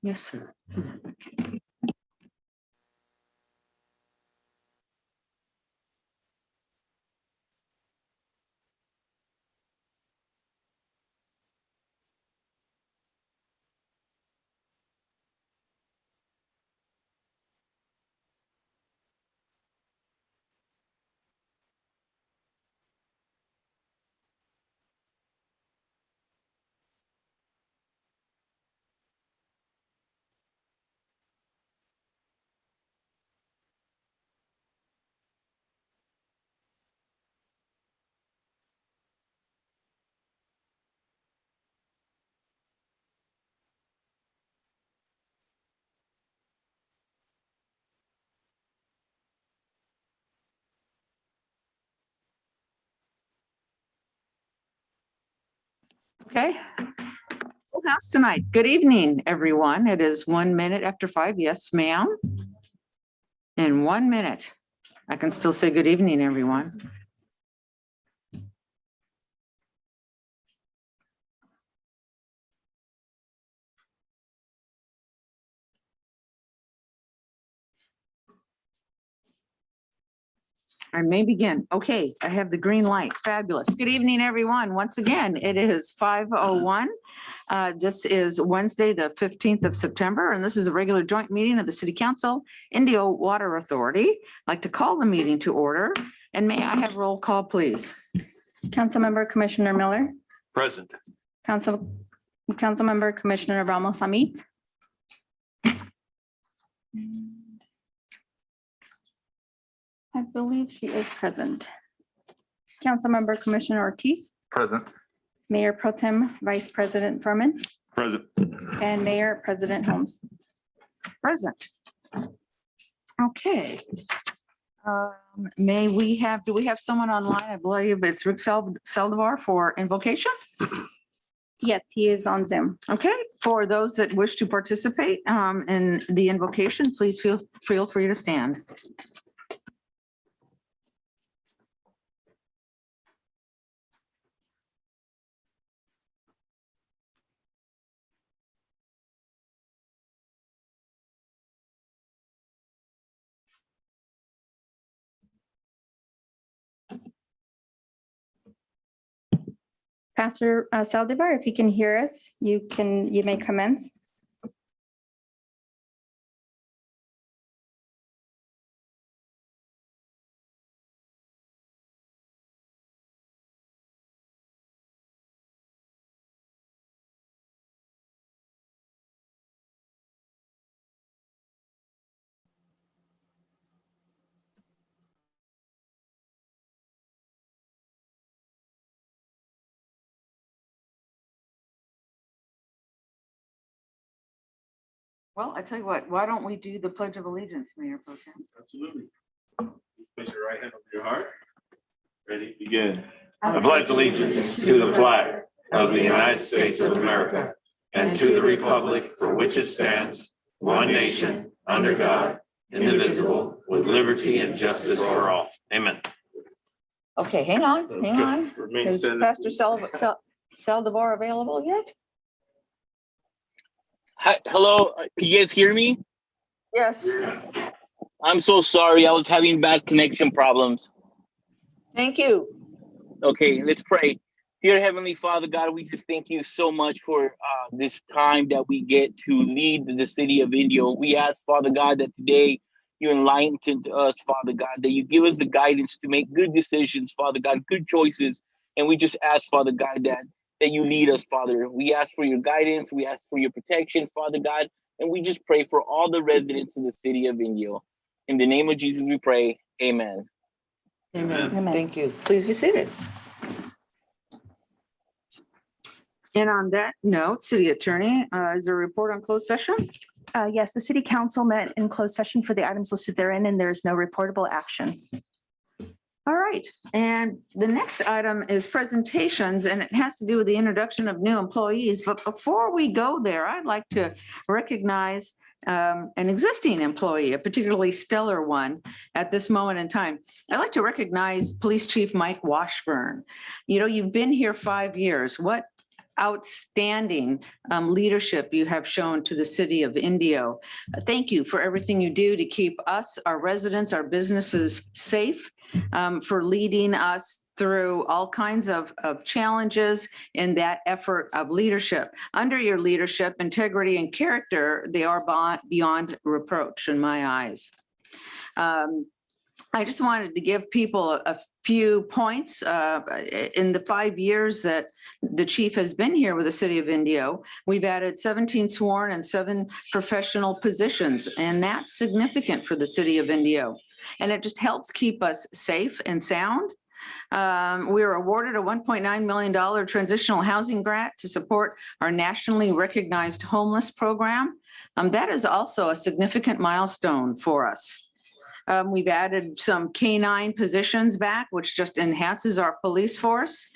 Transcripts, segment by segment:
Yes, sir. Okay. Okay. Full house tonight. Good evening, everyone. It is 1 minute after 5. Yes, ma'am. In 1 minute, I can still say good evening, everyone. I may begin. Okay, I have the green light. Fabulous. Good evening, everyone. Once again, it is 5:01. This is Wednesday, the 15th of September, and this is a regular joint meeting of the City Council, Indio Water Authority. I'd like to call the meeting to order. And may I have roll call, please? Councilmember Commissioner Miller, Present. Councilmember Commissioner Ramos Amit. I believe she is present. Councilmember Commissioner Ortiz, Present. Mayor Pro Tem Vice President Furman, Present. and Mayor President Holmes. Present. Okay. Do we have someone online? I believe it's Rick Saldivar for invocation. Yes, he is on Zoom. Okay, for those that wish to participate in the invocation, please feel free to stand. Pastor Saldivar, if you can hear us, you may commence. Well, I tell you what, why don't we do the Pledge of Allegiance, Mayor Pro Tem? Absolutely. Place your right hand over your heart. Ready, begin. I pledge allegiance to the flag of the United States of America and to the republic for which it stands, one nation, under God, indivisible, with liberty and justice for all. Amen. Okay, hang on. Remain Is standing. Pastor Saldivar available yet? Hi, hello, can you guys hear me? Yes. I'm so sorry, I was having bad connection problems. Thank you. Okay, let's pray. Dear Heavenly Father, God, we just thank you so much for this time that we get to lead the city of Indio. We ask, Father God, that today you enlighten us, Father God, that you give us the guidance to make good decisions, Father God, good choices. And we just ask, Father God, that you lead us, Father. We ask for your guidance. We ask for your protection, Father God. And we just pray for all the residents of the city of Indio. In the name of Jesus, we pray. Amen. Amen. Thank you. Please be seated. And on that note, City Attorney, is there a report on closed session? Yes, the city council met in closed session for the items listed therein, and there is no reportable action. All right, and the next item is presentations, and it has to do with the introduction of new employees. But before we go there, I'd like to recognize an existing employee, a particularly stellar one at this moment in time. I'd like to recognize Police Chief Mike Washburn. You know, you've been here 5 years. What outstanding leadership you have shown to the city of Indio. Thank you for everything you do to keep us, our residents, our businesses safe, for leading us through all kinds of challenges in that effort of leadership. Under your leadership, integrity and character, they are beyond reproach in my eyes. I just wanted to give people a few points. In the 5 years that the chief has been here with the city of Indio, we've added 17 sworn and 7 professional positions, and that's significant for the city of Indio. And it just helps keep us safe and sound. We were awarded a $1.9 million transitional housing grant to support our nationally recognized homeless program. That is also a significant milestone for us. We've added some K-9 positions back, which just enhances our police force.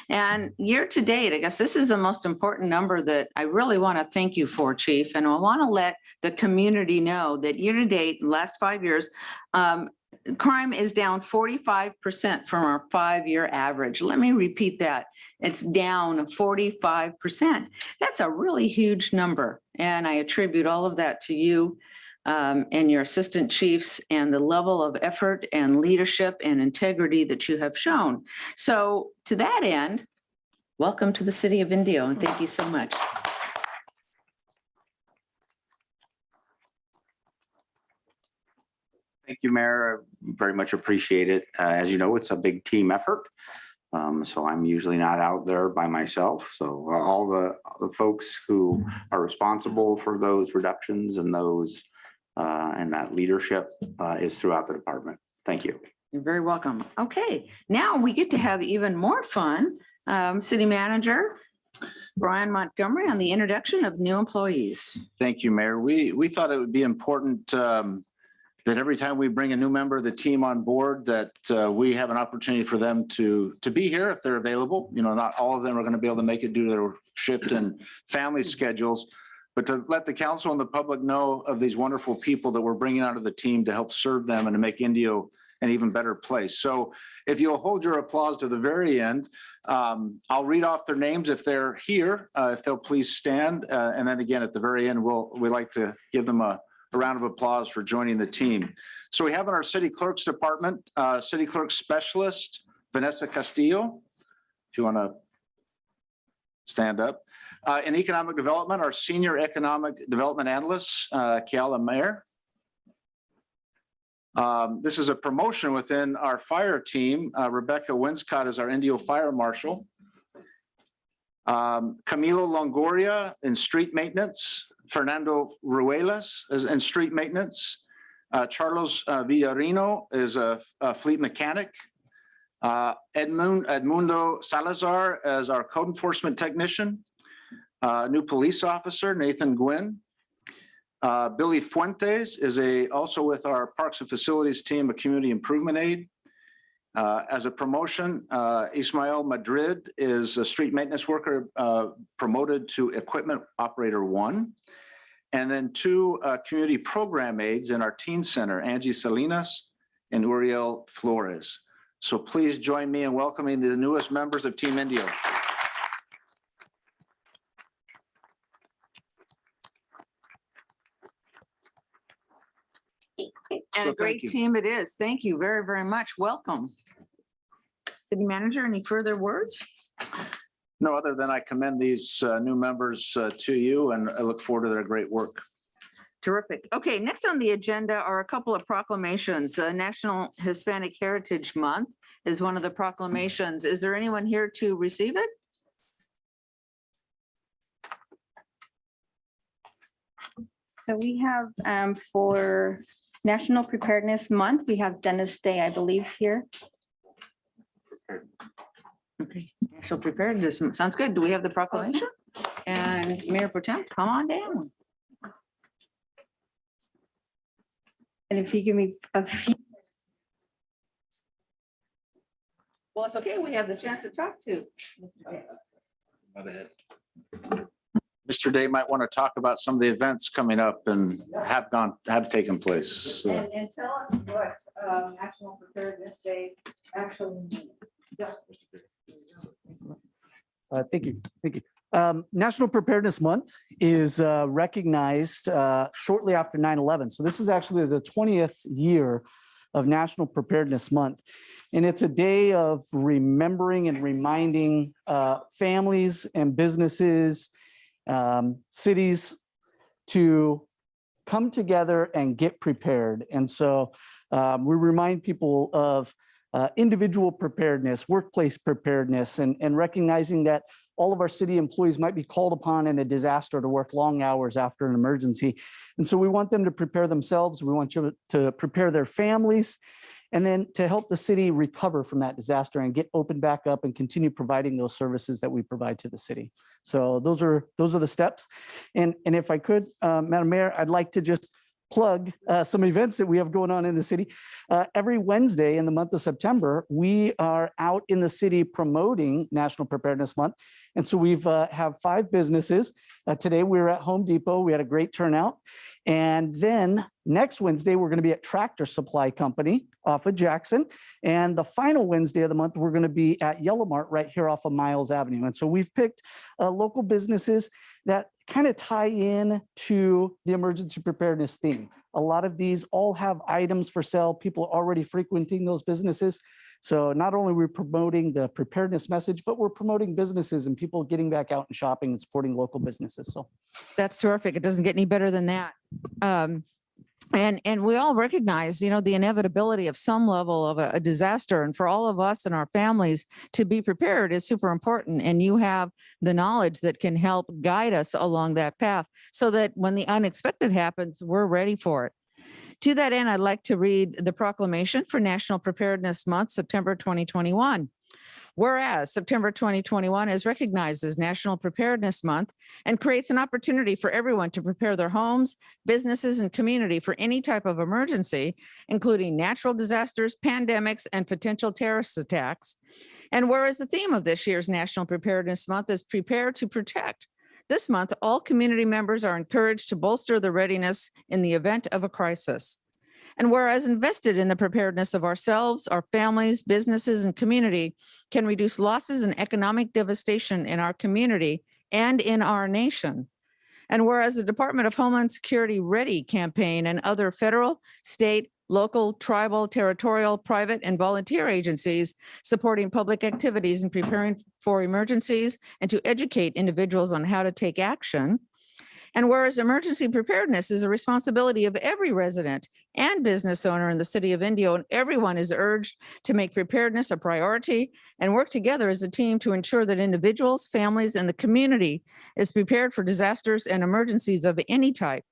And year to date, I guess this is the most important number that I really want to thank you for, Chief. And I want to let the community know that year to date, last 5 years, crime is down 45% from our 5-year average. Let me repeat that. It's down 45%. That's a really huge number. And I attribute all of that to you and your assistant chiefs and the level of effort and leadership and integrity that you have shown. So to that end, welcome to the city of Indio, and thank you so much. Thank you, Mayor. Very much appreciate it. As you know, it's a big team effort. So I'm usually not out there by myself. So all the folks who are responsible for those reductions and those and that leadership is throughout the department. Thank you. You're very welcome. Okay, now we get to have even more fun. City Manager Brian Montgomery on the introduction of new employees. Thank you, Mayor. We thought it would be important that every time we bring a new member of the team on board, that we have an opportunity for them to be here if they're available. You know, not all of them are going to be able to make it due to their shift and family schedules, but to let the council and the public know of these wonderful people that we're bringing out of the team to help serve them and to make Indio an even better place. So if you'll hold your applause to the very end, I'll read off their names if they're here, if they'll please stand. And then again, at the very end, we'd like to give them a round of applause for joining the team. So we have in our city clerk's department, city clerk specialist, Vanessa Castillo, if you want to stand up. In economic development, our senior economic development analyst, Kiala Mayer. This is a promotion within our fire team. Rebecca Winscott is our Indio Fire Marshal. Camilo Longoria in street maintenance. Fernando Ruelas is in street maintenance. Carlos Villarino is a fleet mechanic. Edmundo Salazar as our code enforcement technician. New police officer, Nathan Gwynn. Billy Fuentes is also with our Parks and Facilities team, a community improvement aide. As a promotion, Ismael Madrid is a street maintenance worker promoted to equipment operator 1. And then 2 community program aides in our teen center, Angie Salinas and Uriel Flores. So please join me in welcoming the newest members of Team Indio. And a great team it is. Thank you very, very much. Welcome. City Manager, any further words? No, other than I commend these new members to you, and I look forward to their great work. Terrific. Okay, next on the agenda are a couple of proclamations. National Hispanic Heritage Month is one of the proclamations. Is there anyone here to receive it? So we have for National Preparedness Month, we have Dennis Day, I believe, here. Okay, National Preparedness. Sounds good. Do we have the proclamation? And Mayor Pro Tem, come on down. And if you give me a few. Well, it's okay. We have the chance to talk to. Mr. Day might want to talk about some of the events coming up and have taken place. So. And tell us what National Preparedness Day actually means. Thank you. National Preparedness Month is recognized shortly after 9/11. So this is actually the 20th year of National Preparedness Month. And it's a day of remembering and reminding families and businesses, cities to come together and get prepared. And so we remind people of individual preparedness, workplace preparedness, and recognizing that all of our city employees might be called upon in a disaster to work long hours after an emergency. And so we want them to prepare themselves. We want you to prepare their families, and then to help the city recover from that disaster and get open back up and continue providing those services that we provide to the city. So those are the steps. And if I could, Madam Mayor, I'd like to just plug some events that we have going on in the city. Every Wednesday in the month of September, we are out in the city promoting National Preparedness Month. And so we've have 5 businesses. Today we were at Home Depot. We had a great turnout. And then next Wednesday, we're going to be at Tractor Supply Company off of Jackson. And the final Wednesday of the month, we're going to be at Yellow Mart right here off of Miles Avenue. And so we've picked local businesses that kind of tie in to the emergency preparedness theme. A lot of these all have items for sale. People are already frequenting those businesses. So not only are we promoting the preparedness message, but we're promoting businesses and people getting back out and shopping and supporting local businesses. So That's terrific. It doesn't get any better than that. And we all recognize, the inevitability of some level of a disaster, and for all of us and our families to be prepared is super important. And you have the knowledge that can help guide us along that path so that when the unexpected happens, we're ready for it. To that end, I'd like to read the proclamation for National Preparedness Month, September 2021. Whereas September 2021 is recognized as National Preparedness Month and creates an opportunity for everyone to prepare their homes, businesses, and community for any type of emergency, including natural disasters, pandemics, and potential terrorist attacks. And whereas the theme of this year's National Preparedness Month is Prepare to Protect, this month, all community members are encouraged to bolster their readiness in the event of a crisis. And whereas invested in the preparedness of ourselves, our families, businesses, and community can reduce losses and economic devastation in our community and in our nation. And whereas the Department of Homeland Security Ready campaign and other federal, state, local, tribal, territorial, private, and volunteer agencies supporting public activities and preparing for emergencies and to educate individuals on how to take action. And whereas emergency preparedness is a responsibility of every resident and business owner in the city of Indio, and everyone is urged to make preparedness a priority and work together as a team to ensure that individuals, families, and the community is prepared for disasters and emergencies of any type.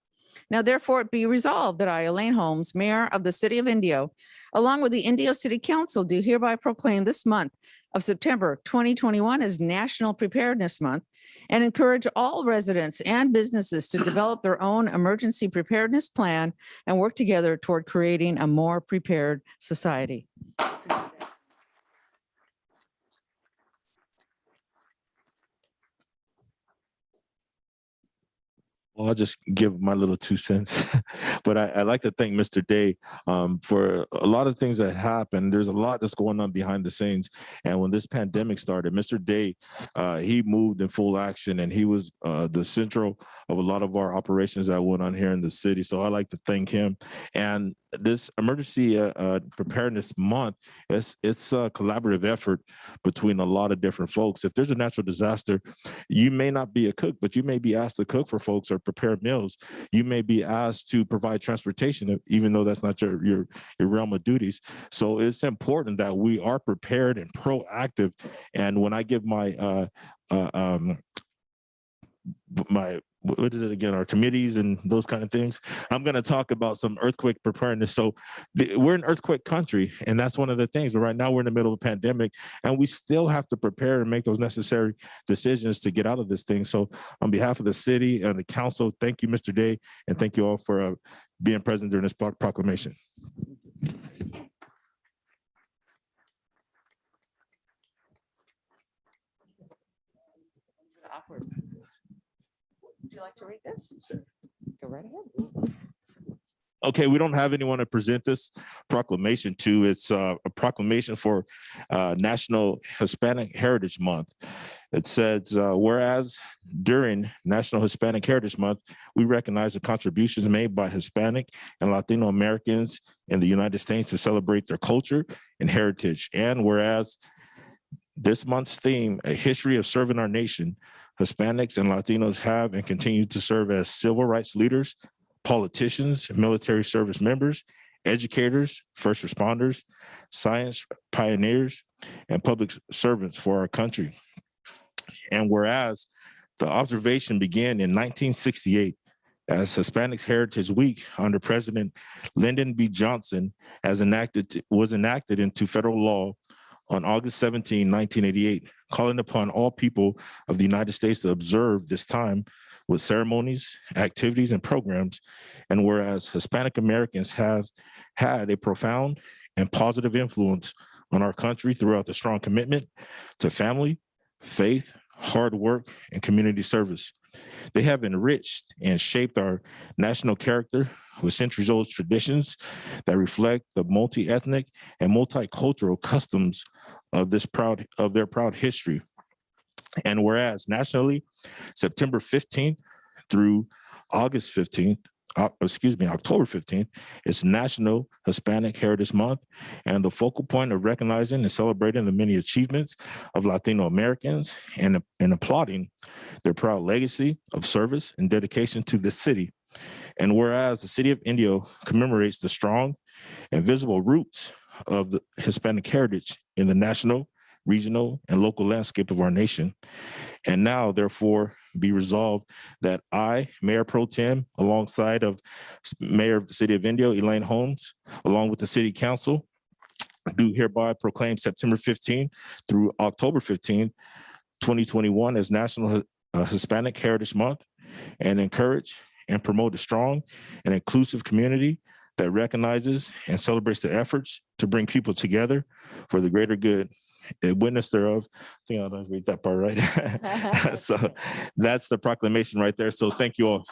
Now, therefore, it be resolved that I, Elaine Holmes, Mayor of the City of Indio, along with the Indio City Council, do hereby proclaim this month of September 2021 as National Preparedness Month and encourage all residents and businesses to develop their own emergency preparedness plan and work together toward creating a more prepared society. Well, I'll just give my little 2 cents, but I'd like to thank Mr. Day for a lot of things that happened. There's a lot that's going on behind the scenes. And when this pandemic started, Mr. Day, he moved in full action, and he was the central of a lot of our operations that went on here in the city. So I'd like to thank him. And this emergency preparedness month, it's a collaborative effort between a lot of different folks. If there's a natural disaster, you may not be a cook, but you may be asked to cook for folks or prepare meals. You may be asked to provide transportation, even though that's not your realm of duties. So it's important that we are prepared and proactive. And when I give my what is it again, our committees and those kind of things, I'm going to talk about some earthquake preparedness. So we're an earthquake country, and that's one of the things. But right now we're in the middle of a pandemic, and we still have to prepare and make those necessary decisions to get out of this thing. So on behalf of the city and the council, thank you, Mr. Day, and thank you all for being present during this proclamation. Awkward. Would you like to read this? Go right ahead. Okay, we don't have anyone to present this proclamation to. It's a proclamation for National Hispanic Heritage Month. It says, whereas during National Hispanic Heritage Month, we recognize the contributions made by Hispanic and Latino Americans in the United States to celebrate their culture and heritage. And whereas this month's theme, A History of Serving Our Nation, Hispanics and Latinos have and continue to serve as civil rights leaders, politicians, military service members, educators, first responders, science pioneers, and public servants for our country. And whereas the observation began in 1968 as Hispanics Heritage Week under President Lyndon B. Johnson was enacted into federal law on August 17, 1988, calling upon all people of the United States to observe this time with ceremonies, activities, and programs. And whereas Hispanic Americans have had a profound and positive influence on our country throughout the strong commitment to family, faith, hard work, and community service. They have enriched and shaped our national character with centuries-old traditions that reflect the multi-ethnic and multicultural customs of their proud history. And whereas nationally, September 15th through August 15th, October 15th, is National Hispanic Heritage Month, and the focal point of recognizing and celebrating the many achievements of Latino Americans and applauding their proud legacy of service and dedication to the city. And whereas the city of Indio commemorates the strong and visible roots of the Hispanic heritage in the national, regional, and local landscape of our nation. And now, therefore, be resolved that I, Mayor Pro Tem, alongside of Mayor of the City of Indio, Elaine Holmes, along with the City Council, do hereby proclaim September 15th through October 15th, 2021 as National Hispanic Heritage Month, and encourage and promote a strong and inclusive community that recognizes and celebrates the efforts to bring people together for the greater good. A witness thereof. I think I don't read that part right. So that's the proclamation right there. So thank you all.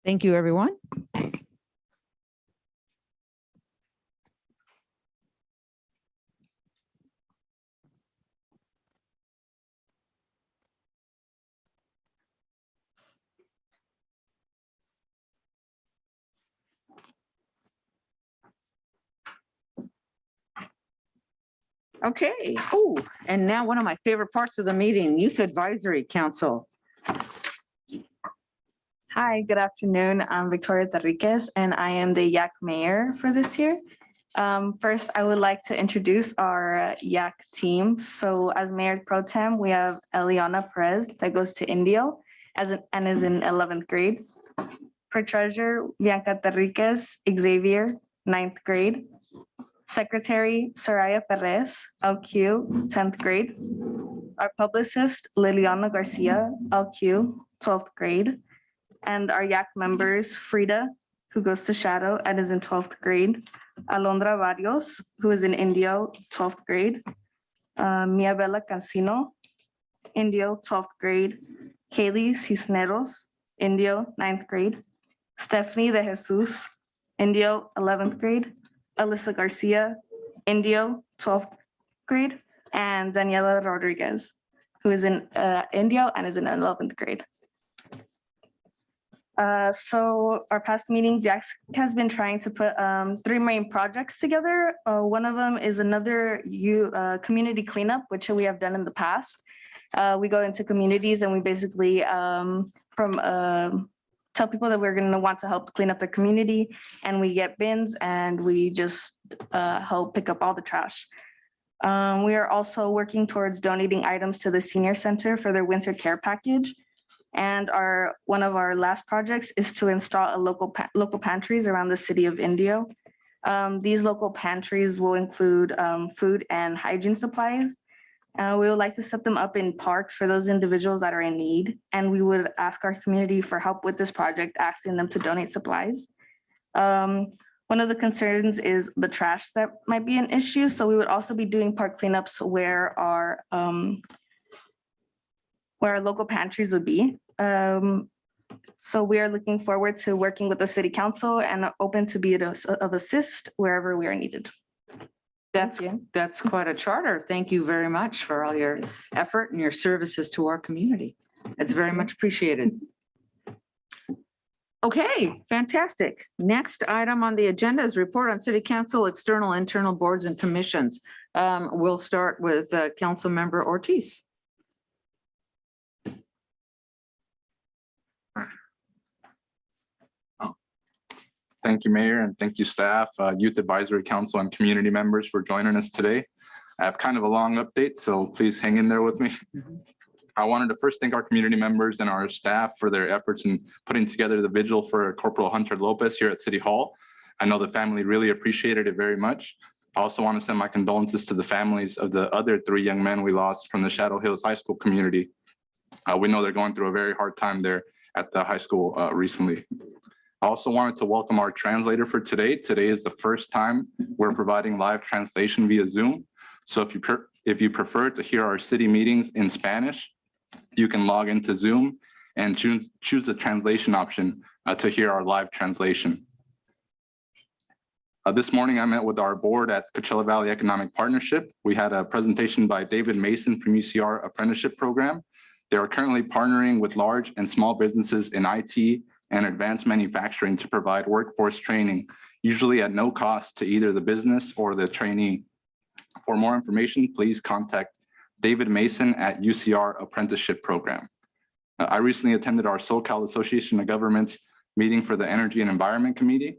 Thank you, everyone. Okay. Oh, and now one of my favorite parts of the meeting, Youth Advisory Council. Hi, good afternoon. I'm Victoria Tarriquez, and I am the YAC mayor for this year. First, I would like to introduce our YAC team. So as Mayor Pro Tem, we have Eliana Perez that goes to Indio and is in 11th grade. For treasurer, Bianca Tarriquez, Xavier, 9th grade. Secretary, Soraya Perez, LQ, 10th grade. Our publicist, Liliana Garcia, LQ, 12th grade. And our YAC members, Frida, who goes to Shadow and is in 12th grade. Alondra Barrios, who is in Indio, 12th grade. Mia Bella Cancino, Indio, 12th grade. Kaylee Cisneros, Indio, 9th grade. Stephanie De Jesus, Indio, 11th grade. Alyssa Garcia, Indio, 12th grade. And Daniela Rodriguez, who is in Indio and is in 11th grade. So our past meetings, YAC has been trying to put 3 main projects together. One of them is another community cleanup, which we have done in the past. We go into communities and we basically tell people that we're going to want to help clean up the community, and we get bins and we just help pick up all the trash. We are also working towards donating items to the senior center for their winter care package. And one of our last projects is to install a local pantries around the city of Indio. These local pantries will include food and hygiene supplies. We would like to set them up in parks for those individuals that are in need. And we would ask our community for help with this project, asking them to donate supplies. One of the concerns is the trash that might be an issue. So we would also be doing park cleanups where our local pantries would be. So we are looking forward to working with the city council and open to be of assist wherever we are needed. That's quite a charter. Thank you very much for all your effort and your services to our community. It's very much appreciated. Okay, fantastic. Next item on the agenda is report on city council, external, internal boards and commissions. We'll start with council member Ortiz. Thank you, Mayor, and thank you, staff, Youth Advisory Council, and community members for joining us today. I have kind of a long update, so please hang in there with me. I wanted to first thank our community members and our staff for their efforts in putting together the vigil for Corporal Hunter Lopez here at City Hall. I know the family really appreciated it very much. I also want to send my condolences to the families of the other 3 young men we lost from the Shadow Hills High School community. We know they're going through a very hard time there at the high school recently. I also wanted to welcome our translator for today. Today is the first time we're providing live translation via Zoom. So if you prefer to hear our city meetings in Spanish, you can log into Zoom and choose the translation option to hear our live translation. This morning, I met with our board at Coachella Valley Economic Partnership. We had a presentation by David Mason from UCR Apprenticeship Program. They are currently partnering with large and small businesses in IT and advanced manufacturing to provide workforce training, usually at no cost to either the business or the trainee. For more information, please contact David Mason at UCR Apprenticeship Program. I recently attended our SoCal Association of Governments meeting for the Energy and Environment Committee.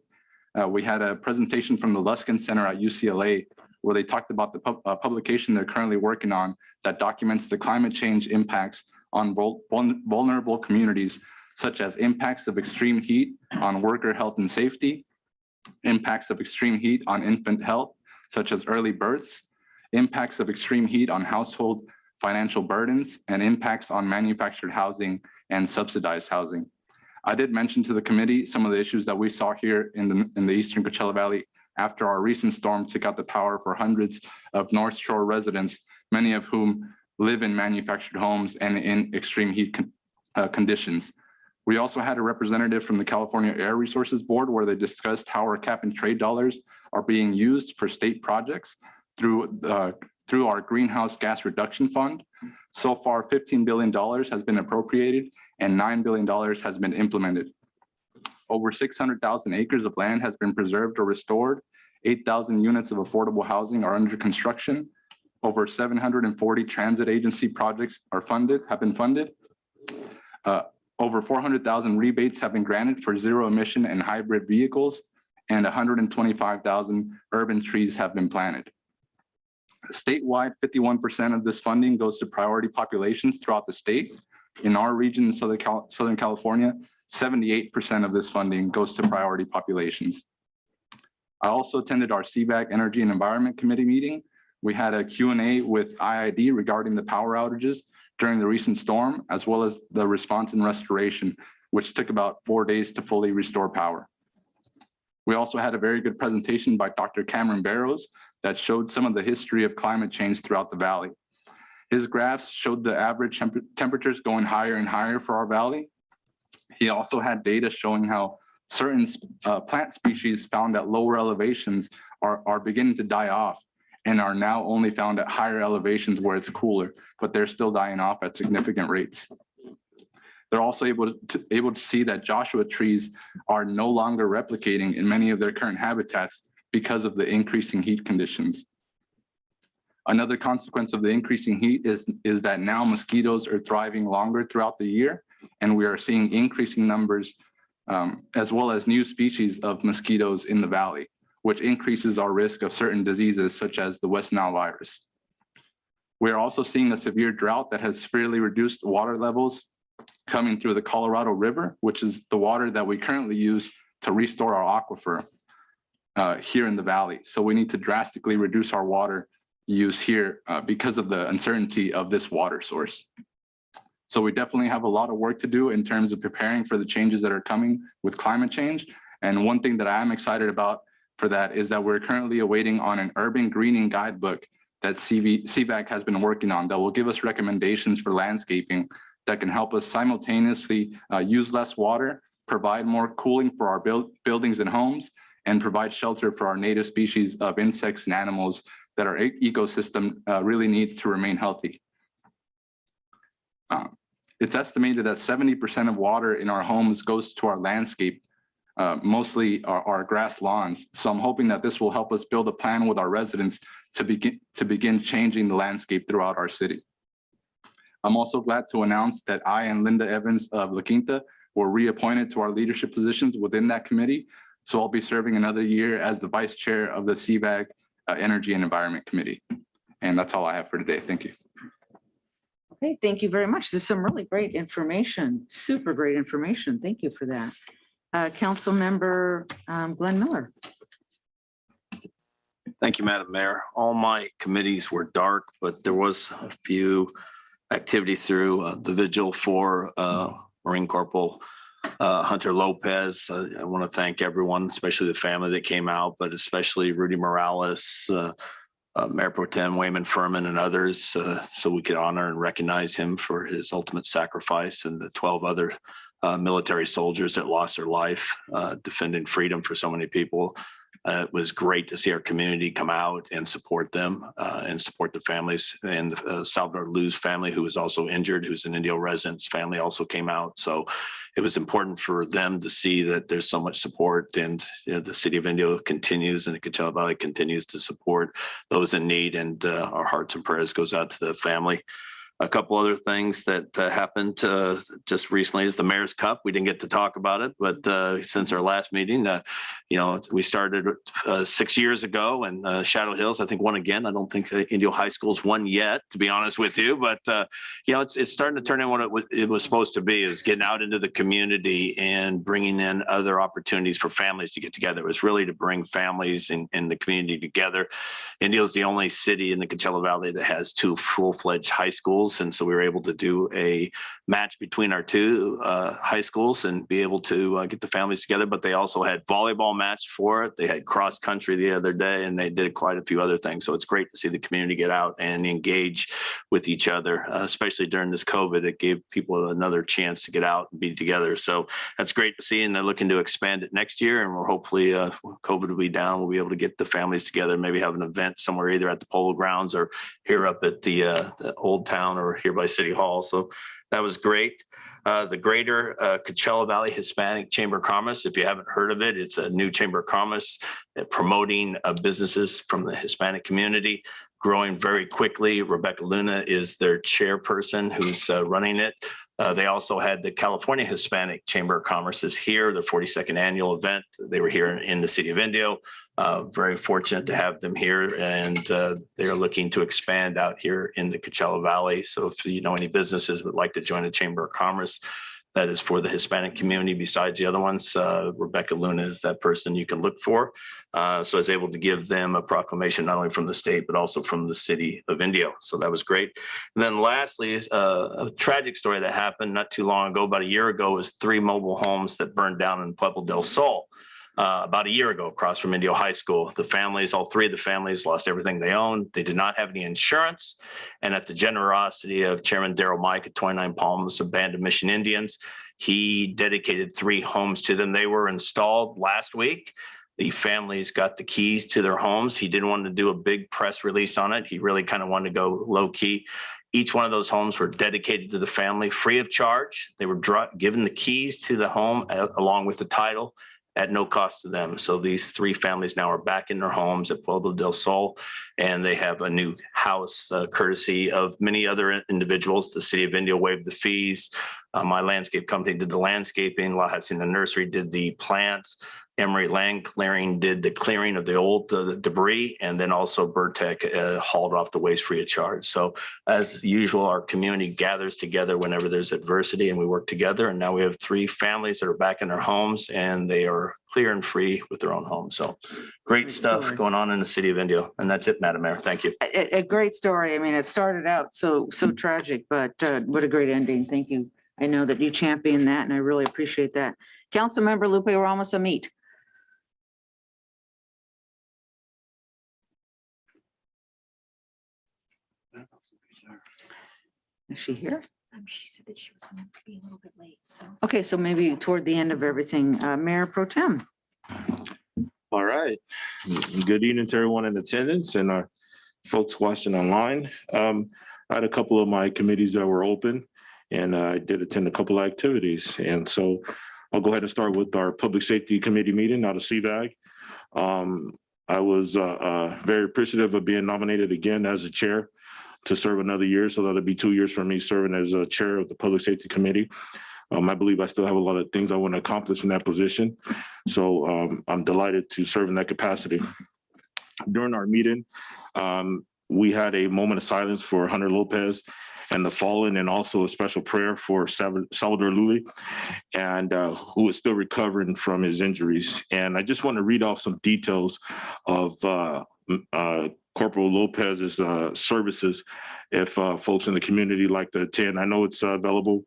We had a presentation from the Luskin Center at UCLA where they talked about the publication they're currently working on that documents the climate change impacts on vulnerable communities, such as impacts of extreme heat on worker health and safety, impacts of extreme heat on infant health, such as early births, impacts of extreme heat on household financial burdens, and impacts on manufactured housing and subsidized housing. I did mention to the committee some of the issues that we saw here in the Eastern Coachella Valley after our recent storm took out the power for hundreds of North Shore residents, many of whom live in manufactured homes and in extreme heat conditions. We also had a representative from the California Air Resources Board where they discussed how our cap and trade dollars are being used for state projects through our greenhouse gas reduction fund. So far, $15 billion has been appropriated and $9 billion has been implemented. Over 600,000 acres of land has been preserved or restored. 8,000 units of affordable housing are under construction. Over 740 transit agency projects have been funded. Over 400,000 rebates have been granted for zero emission and hybrid vehicles, and 125,000 urban trees have been planted. Statewide, 51% of this funding goes to priority populations throughout the state. In our region, in Southern California, 78% of this funding goes to priority populations. I also attended our CVAC Energy and Environment Committee meeting. We had a Q&A with IID regarding the power outages during the recent storm, as well as the response and restoration, which took about 4 days to fully restore power. We also had a very good presentation by Dr. Cameron Barrows that showed some of the history of climate change throughout the valley. His graphs showed the average temperatures going higher and higher for our valley. He also had data showing how certain plant species found at lower elevations are beginning to die off and are now only found at higher elevations where it's cooler, but they're still dying off at significant rates. They're also able to see that Joshua trees are no longer replicating in many of their current habitats because of the increasing heat conditions. Another consequence of the increasing heat is that now mosquitoes are thriving longer throughout the year, and we are seeing increasing numbers as well as new species of mosquitoes in the valley, which increases our risk of certain diseases such as the West Nile virus. We are also seeing a severe drought that has severely reduced water levels coming through the Colorado River, which is the water that we currently use to restore our aquifer here in the valley. So we need to drastically reduce our water use here because of the uncertainty of this water source. So we definitely have a lot of work to do in terms of preparing for the changes that are coming with climate change. And one thing that I am excited about for that is that we're currently awaiting on an urban greening guidebook that CVAC has been working on that will give us recommendations for landscaping that can help us simultaneously use less water, provide more cooling for our buildings and homes, and provide shelter for our native species of insects and animals that our ecosystem really needs to remain healthy. It's estimated that 70% of water in our homes goes to our landscape, mostly our grass lawns. So I'm hoping that this will help us build a plan with our residents to begin changing the landscape throughout our city. I'm also glad to announce that I and Linda Evans of La Quinta were reappointed to our leadership positions within that committee. So I'll be serving another year as the vice chair of the CVAC Energy and Environment Committee. And that's all I have for today. Thank you. Okay, thank you very much. This is some really great information, super great information. Thank you for that. Council member Glenn Miller. Thank you, Madam Mayor. All my committees were dark, but there was a few activities through the vigil for Marine Corporal Hunter Lopez. I want to thank everyone, especially the family that came out, but especially Rudy Morales, Mayor Pro Tem Wayman Furman, and others, so we could honor and recognize him for his ultimate sacrifice, and the 12 other military soldiers that lost their life defending freedom for so many people. It was great to see our community come out and support them and support the families, and Salvador Lou's family, who was also injured, who's an Indio resident's family, also came out. So it was important for them to see that there's so much support, and the city of Indio continues, and the Coachella Valley continues to support those in need, and our hearts and prayers goes out to the family. A couple other things that happened just recently is the Mayor's Cup. We didn't get to talk about it, but since our last meeting, we started 6 years ago, and Shadow Hills, I think, won again. I don't think Indio High School's won yet, to be honest with you, but it's starting to turn in what it was supposed to be, is getting out into the community and bringing in other opportunities for families to get together. It was really to bring families in the community together. Indio is the only city in the Coachella Valley that has 2 full-fledged high schools. And so we were able to do a match between our 2 high schools and be able to get the families together. But they also had volleyball match for it. They had cross country the other day, and they did quite a few other things. So it's great to see the community get out and engage with each other, especially during this COVID. It gave people another chance to get out and be together. So that's great to see. And they're looking to expand it next year. And we're hopefully COVID will be down. We'll be able to get the families together, maybe have an event somewhere, either at the Polo Grounds or here up at the Old Town or here by City Hall. So that was great. The Greater Coachella Valley Hispanic Chamber of Commerce, if you haven't heard of it, it's a new Chamber of Commerce promoting businesses from the Hispanic community, growing very quickly. Rebecca Luna is their chairperson who's running it. They also had the California Hispanic Chamber of Commerce is here, their 42nd annual event. They were here in the city of Indio. Very fortunate to have them here, and they're looking to expand out here in the Coachella Valley. So if you know any businesses would like to join a Chamber of Commerce that is for the Hispanic community besides the other ones, Rebecca Luna is that person you can look for. So I was able to give them a proclamation, not only from the state, but also from the city of Indio. So that was great. And then lastly, is a tragic story that happened not too long ago, about a year ago, was 3 mobile homes that burned down in Pueblo del Sol. About a year ago, across from Indio High School. The families, all 3 of the families, lost everything they owned. They did not have any insurance. And at the generosity of Chairman Darrell Mike at 29 Palms, a band of Mission Indians, he dedicated 3 homes to them. They were installed last week. The families got the keys to their homes. He didn't want to do a big press release on it. He really kind of wanted to go low key. Each one of those homes were dedicated to the family free of charge. They were given the keys to the home along with the title, at no cost to them. So these 3 families now are back in their homes at Pueblo del Sol, and they have a new house courtesy of many other individuals. The city of Indio waived the fees. My landscape company did the landscaping. La Hacienda Nursery did the plants. Emery Land Clearing did the clearing of the old debris, and then also Burtech hauled off the waste free of charge. So as usual, our community gathers together whenever there's adversity, and we work together. And now we have 3 families that are back in their homes, and they are clear and free with their own homes. So great stuff going on in the city of Indio. And that's it, Madam Mayor. Thank you. A great story. I mean, it started out so tragic, but what a great ending. Thank you. I know that you championed that, and I really appreciate that. Councilmember Lupe Ramos Amit. Is she here? She said that she was going to be a little bit late, so. Okay, so maybe toward the end of everything, Mayor Pro Tem. All right. Good evening to everyone in attendance and our folks watching online. I had a couple of my committees that were open and I did attend a couple of activities. And so I'll go ahead and start with our Public Safety Committee meeting out of CVAG. I was very appreciative of being nominated again as a chair to serve another year. So that'll be 2 years for me serving as a chair of the Public Safety Committee. I believe I still have a lot of things I want to accomplish in that position. So I'm delighted to serve in that capacity. During our meeting, we had a moment of silence for Hunter Lopez and the fallen, and also a special prayer for Salvador Luli, and who is still recovering from his injuries. And I just want to read off some details of Corporal Lopez's services if folks in the community like to attend. I know it's available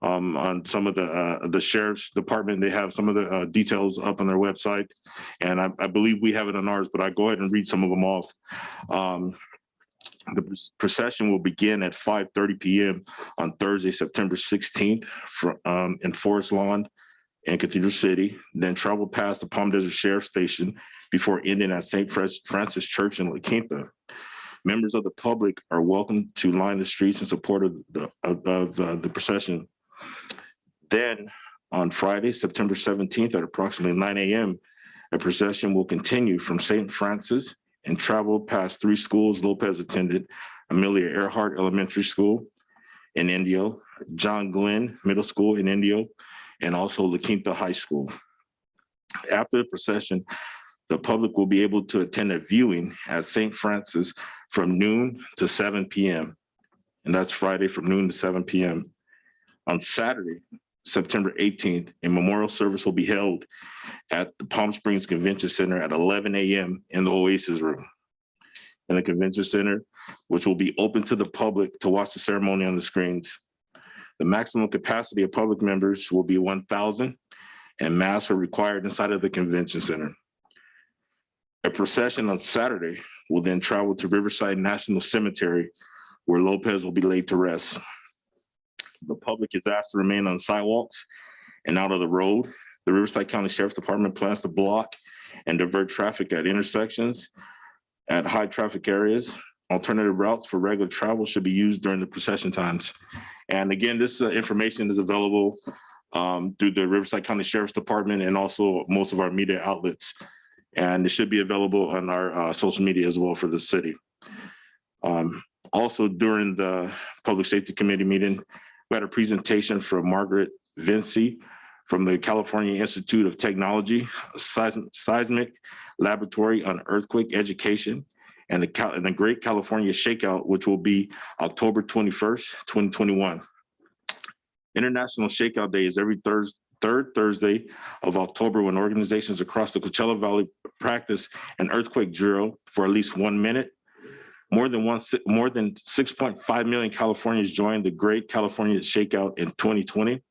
on some of the sheriff's department. They have some of the details up on their website, and I believe we have it on ours, but I go ahead and read some of them off. The procession will begin at 5:30 p.m. on Thursday, September 16th in Forest Lawn in Cathedral City, then travel past the Palm Desert Sheriff Station before ending at St. Francis Church in La Quinta. Members of the public are welcome to line the streets in support of the procession. Then on Friday, September 17th at approximately 9 a.m., a procession will continue from St. Francis and travel past 3 schools Lopez attended: Amelia Earhart Elementary School in Indio, John Glenn Middle School in Indio, and also La Quinta High School. After the procession, the public will be able to attend a viewing at St. Francis from noon to 7 p.m. And that's Friday from noon to 7 p.m. On Saturday, September 18th, a memorial service will be held at the Palm Springs Convention Center at 11 a.m. in the Oasis Room in the Convention Center, which will be open to the public to watch the ceremony on the screens. The maximum capacity of public members will be 1,000, and masks are required inside of the Convention Center. A procession on Saturday will then travel to Riverside National Cemetery, where Lopez will be laid to rest. The public is asked to remain on sidewalks and out of the road. The Riverside County Sheriff's Department plans to block and divert traffic at intersections at high traffic areas. Alternative routes for regular travel should be used during the procession times. And again, this information is available through the Riverside County Sheriff's Department and also most of our media outlets. And it should be available on our social media as well for the city. Also during the Public Safety Committee meeting, we had a presentation from Margaret Vinci from the California Institute of Technology, Seismic Laboratory on Earthquake Education, and the Great California Shakeout, which will be October 21st, 2021. International Shakeout Day is every third Thursday of October, when organizations across the Coachella Valley practice an earthquake drill for at least 1 minute. More than 6.5 million Californians joined the Great California Shakeout in 2020,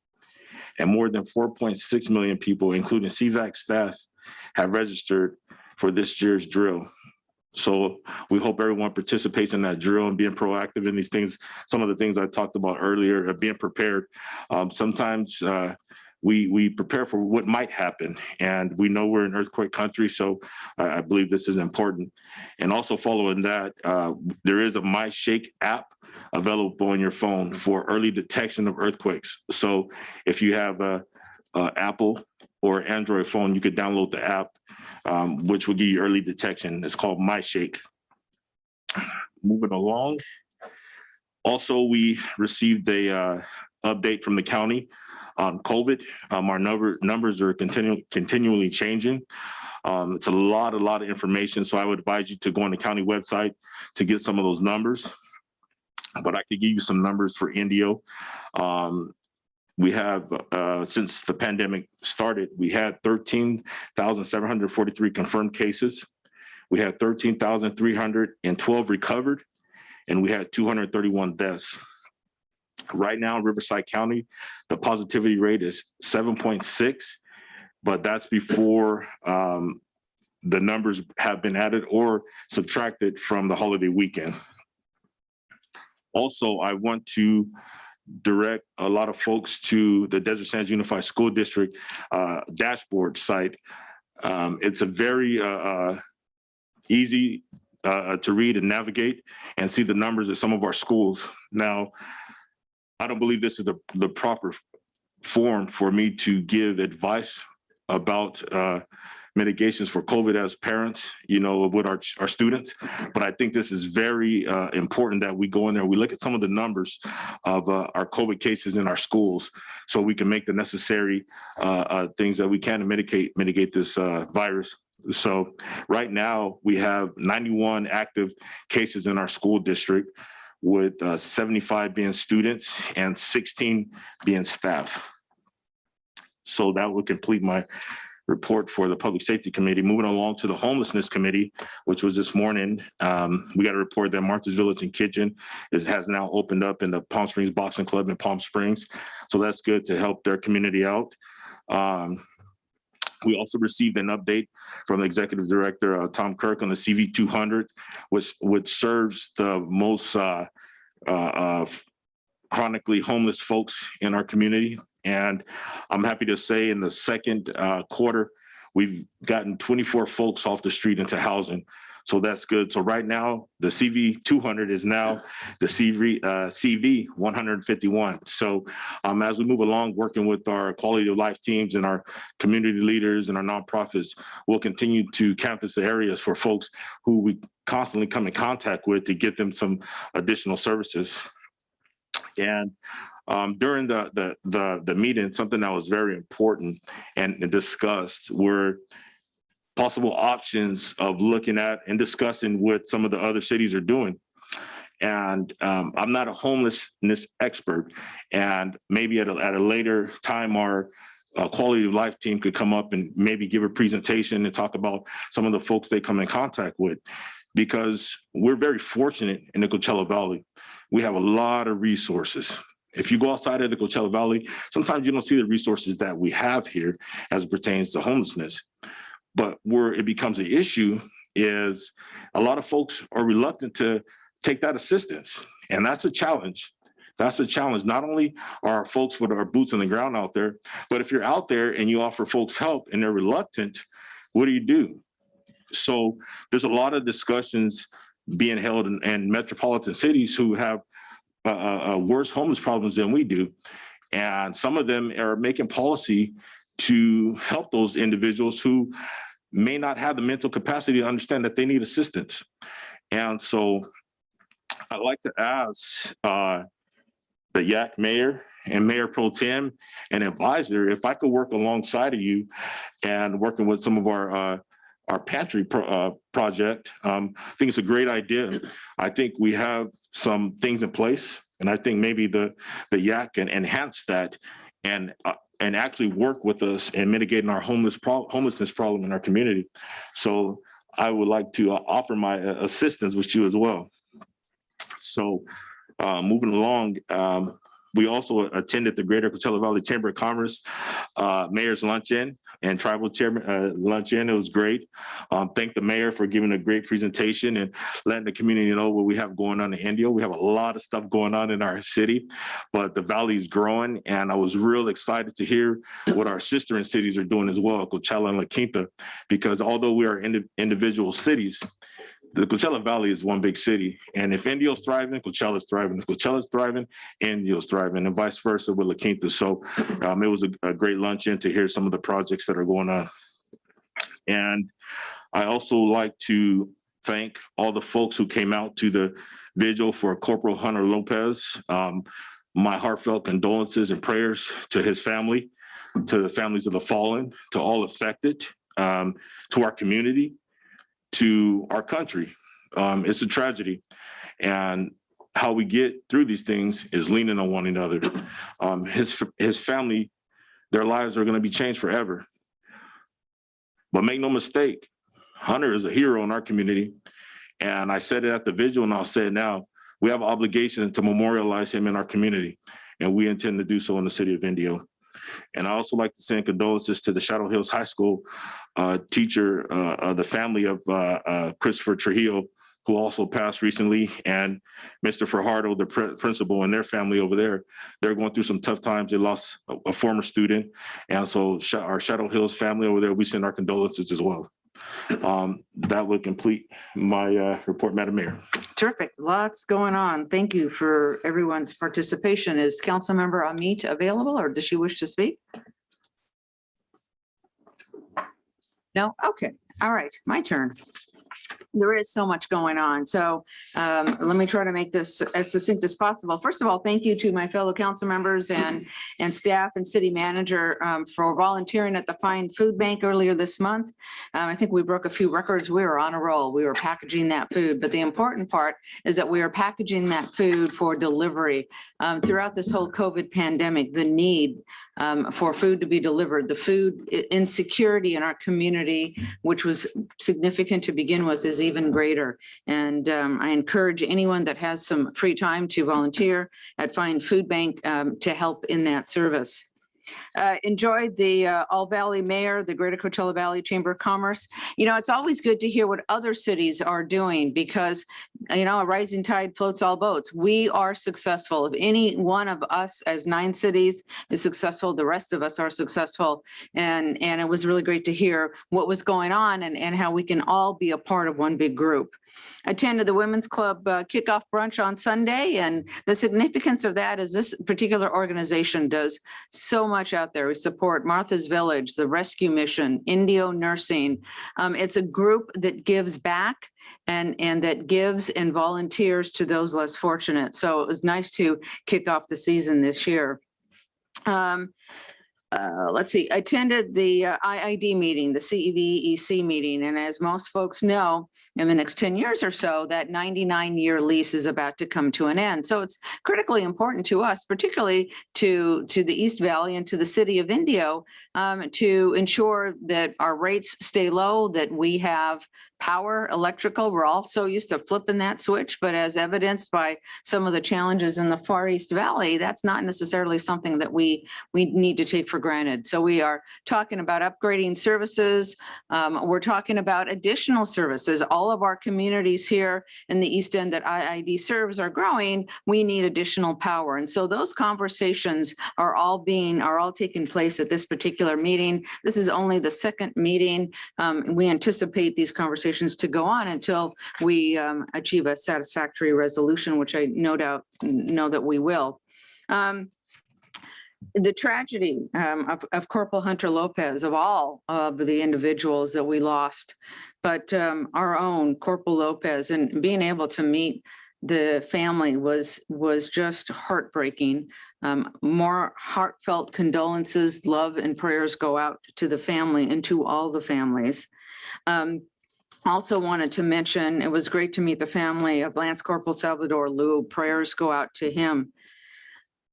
and more than 4.6 million people, including CVAC staff, have registered for this year's drill. So we hope everyone participates in that drill and being proactive in these things. Some of the things I talked about earlier, being prepared. Sometimes we prepare for what might happen, and we know we're an earthquake country, so I believe this is important. And also following that, there is a My Shake app available on your phone for early detection of earthquakes. So if you have a Apple or Android phone, you could download the app, which will give you early detection. It's called My Shake. Moving along. Also, we received a update from the county on COVID. Our numbers are continually changing. It's a lot of information. So I would advise you to go on the county website to get some of those numbers. But I could give you some numbers for Indio. We have, since the pandemic started, we had 13,743 confirmed cases. We had 13,312 recovered, and we had 231 deaths. Right now in Riverside County, the positivity rate is 7.6, but that's before the numbers have been added or subtracted from the holiday weekend. Also, I want to direct a lot of folks to the Desert Sands Unified School District dashboard site. It's a very easy to read and navigate and see the numbers at some of our schools. Now, I don't believe this is the proper forum for me to give advice about mitigations for COVID as parents, with our students. But I think this is very important that we go in there, we look at some of the numbers of our COVID cases in our schools so we can make the necessary things that we can to mitigate this virus. So right now we have 91 active cases in our school district, with 75 being students and 16 being staff. So that would complete my report for the Public Safety Committee. Moving along to the Homelessness Committee, which was this morning, we got a report that Martha's Village and Kitchen has now opened up in the Palm Springs Boxing Club in Palm Springs. So that's good to help their community out. We also received an update from the Executive Director, Tom Kirk, on the CV 200, which serves the most chronically homeless folks in our community. And I'm happy to say in the second quarter, we've gotten 24 folks off the street into housing. So that's good. So right now, the CV 200 is now the CV 151. So as we move along, working with our quality of life teams and our community leaders and our nonprofits, we'll continue to canvass the areas for folks who we constantly come in contact with to get them some additional services. And during the meeting, something that was very important and discussed were possible options of looking at and discussing what some of the other cities are doing. And I'm not a homelessness expert, and maybe at a later time, our quality of life team could come up and maybe give a presentation and talk about some of the folks they come in contact with, because we're very fortunate in the Coachella Valley. We have a lot of resources. If you go outside of the Coachella Valley, sometimes you don't see the resources that we have here as it pertains to homelessness. But where it becomes an issue is a lot of folks are reluctant to take that assistance. And that's a challenge. That's a challenge. Not only are folks with our boots on the ground out there, but if you're out there and you offer folks help and they're reluctant, what do? So there's a lot of discussions being held in metropolitan cities who have worse homeless problems than we do. And some of them are making policy to help those individuals who may not have the mental capacity to understand that they need assistance. And so I'd like to ask the YAC mayor and Mayor Pro Tem and advisor, if I could work alongside of you and working with some of our pantry project. I think it's a great idea. I think we have some things in place, and I think maybe the YAC can enhance that and actually work with us in mitigating our homelessness problem in our community. So I would like to offer my assistance with you as well. So moving along, we also attended the Greater Coachella Valley Chamber of Commerce Mayor's Luncheon and Tribal Chairman Luncheon. It was great. Thank the mayor for giving a great presentation and letting the community know what we have going on in Indio. We have a lot of stuff going on in our city, but the valley is growing. And I was real excited to hear what our sister cities are doing as well, Coachella and La Quinta, because although we are individual cities, the Coachella Valley is one big city. And if Indio's thriving, Coachella's thriving. If Coachella's thriving, Indio's thriving, and vice versa with La Quinta. So it was a great luncheon to hear some of the projects that are going on. And I also like to thank all the folks who came out to the vigil for Corporal Hunter Lopez. My heartfelt condolences and prayers to his family, to the families of the fallen, to all affected, to our community, to our country. It's a tragedy, and how we get through these things is leaning on one another. His family, their lives are going to be changed forever. But make no mistake, Hunter is a hero in our community, and I said it at the vigil, and I'll say it now. We have an obligation to memorialize him in our community, and we intend to do so in the city of Indio. And I also like to send condolences to the Shadow Hills High School teacher, the family of Christopher Trujillo, who also passed recently, and Mr. Fajardo, the principal, and their family over there. They're going through some tough times. They lost a former student. And so our Shadow Hills family over there, we send our condolences as well. That would complete my report, Madam Mayor. Terrific. Lots going on. Thank you for everyone's participation. Is Councilmember Amit available, or does she wish to speak? No? Okay. All right. My turn. There is so much going on. So let me try to make this as succinct as possible. First of all, thank you to my fellow council members and staff and city manager for volunteering at the Fine Food Bank earlier this month. I think we broke a few records. We were on a roll. We were packaging that food. But the important part is that we are packaging that food for delivery. Throughout this whole COVID pandemic, the need for food to be delivered, the food insecurity in our community, which was significant to begin with, is even greater. And I encourage anyone that has some free time to volunteer at Fine Food Bank to help in that service. Enjoyed the All Valley Mayor, the Greater Coachella Valley Chamber of Commerce. You know, it's always good to hear what other cities are doing because, you know, a rising tide floats all boats. We are successful. If any one of us as 9 cities is successful, the rest of us are successful. And it was really great to hear what was going on and how we can all be a part of one big group. Attended the Women's Club Kickoff Brunch on Sunday, and the significance of that is this particular organization does so much out there. We support Martha's Village, the Rescue Mission, Indio Nursing. It's a group that gives back and that gives and volunteers to those less fortunate. So it was nice to kick off the season this year. Let's see, I attended the IID meeting, the CEVEC meeting, and as most folks know, in the next 10 years or so, that 99-year lease is about to come to an end. So it's critically important to us, particularly to the East Valley and to the city of Indio, to ensure that our rates stay low, that we have power, electrical. We're all so used to flipping that switch, but as evidenced by some of the challenges in the Far East Valley, that's not necessarily something that we need to take for granted. So we are talking about upgrading services. We're talking about additional services. All of our communities here in the East End that IID serves are growing. We need additional power. And so those conversations are all taking place at this particular meeting. This is only the second meeting. We anticipate these conversations to go on until we achieve a satisfactory resolution, which I no doubt know that we will. The tragedy of Corporal Hunter Lopez, of all of the individuals that we lost, but our own Corporal Lopez, and being able to meet the family was just heartbreaking. More heartfelt condolences, love and prayers go out to the family and to all the families. Also wanted to mention, it was great to meet the family of Lance Corporal Salvador Liu. Prayers go out to him.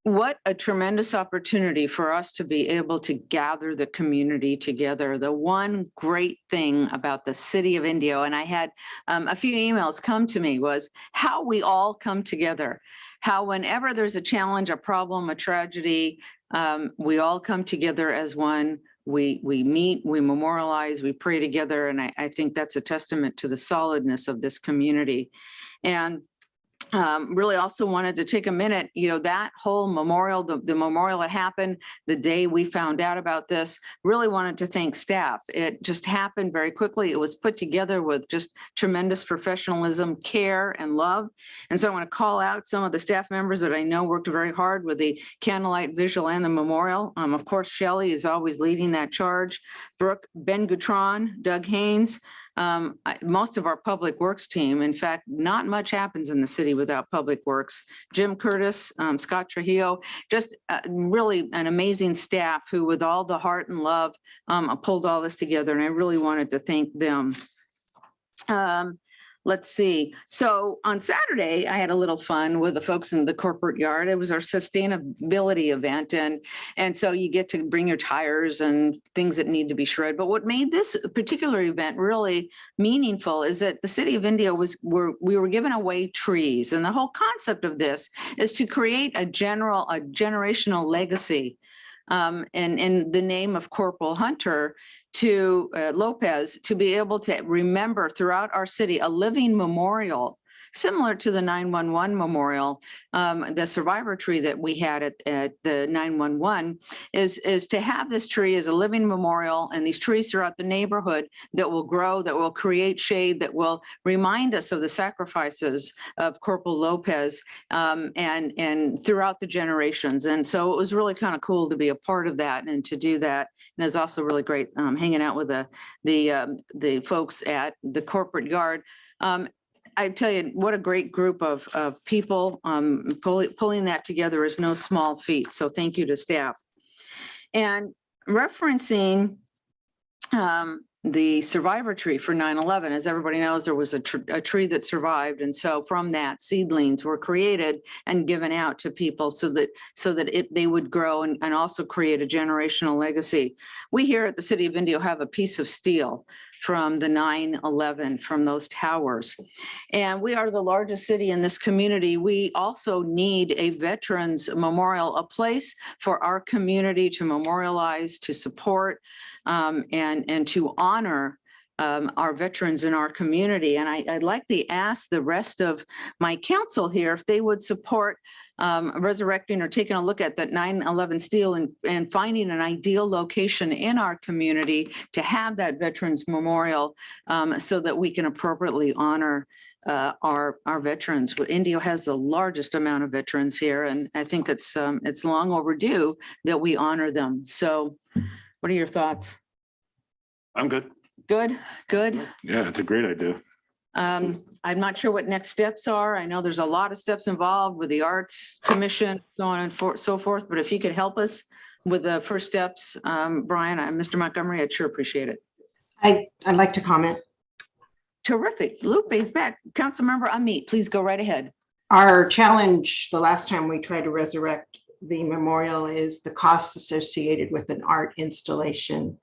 What a tremendous opportunity for us to be able to gather the community together. The one great thing about the city of Indio, and I had a few emails come to me, was how we all come together. How whenever there's a challenge, a problem, a tragedy, we all come together as one. We meet, we memorialize, we pray together. And I think that's a testament to the solidness of this community. And really also wanted to take a minute, you know, that whole memorial, the memorial that happened the day we found out about this, really wanted to thank staff. It just happened very quickly. It was put together with just tremendous professionalism, care, and love. And so I want to call out some of the staff members that I know worked very hard with the candlelight visual and the memorial. Of course, Shelley is always leading that charge. Brooke, Ben Gutron, Doug Haynes, most of our public works team. In fact, not much happens in the city without public works. Jim Curtis, Scott Trujillo, just really an amazing staff who with all the heart and love pulled all this together. And I really wanted to thank them. Let's see. So on Saturday, I had a little fun with the folks in the corporate yard. It was our sustainability event. And so you get to bring your tires and things that need to be shredded. But what made this particular event really meaningful is that the city of Indio we were giving away trees. And the whole concept of this is to create a generational legacy and in the name of Corporal Hunter to Lopez, to be able to remember throughout our city a living memorial similar to the 911 memorial. The survivor tree that we had at the 911 is to have this tree as a living memorial, and these trees throughout the neighborhood that will grow, that will create shade, that will remind us of the sacrifices of Corporal Lopez, and throughout the generations. And so it was really kind of cool to be a part of that and to do that. And it's also really great hanging out with the folks at the corporate guard. I tell you, what a great group of people. Pulling that together is no small feat. So thank you to staff. And referencing the survivor tree for 9/11, as everybody knows, there was a tree that survived. And so from that, seedlings were created and given out to people so that they would grow and also create a generational legacy. We here at the City of Indio have a piece of steel from the 9/11, from those towers. And we are the largest city in this community. We also need a veterans memorial, a place for our community to memorialize, to support, and to honor our veterans in our community. And I'd like to ask the rest of my council here if they would support resurrecting or taking a look at that 9/11 steel and finding an ideal location in our community to have that veterans memorial, so that we can appropriately honor our veterans. Indio has the largest amount of veterans here, and I think it's long overdue that we honor them. So what are your thoughts? I'm good. Good. Yeah, it's a great idea. I'm not sure what next steps are. I know there's a lot of steps involved with the Arts Commission, so on and so forth, but if you could help us with the first steps, Brian, Mr. Montgomery, I'd sure appreciate it. I'd like to comment. Terrific. Lupe is back. Councilmember Amit, please go right ahead. Our challenge the last time we tried to resurrect the memorial is the costs associated with an art installation.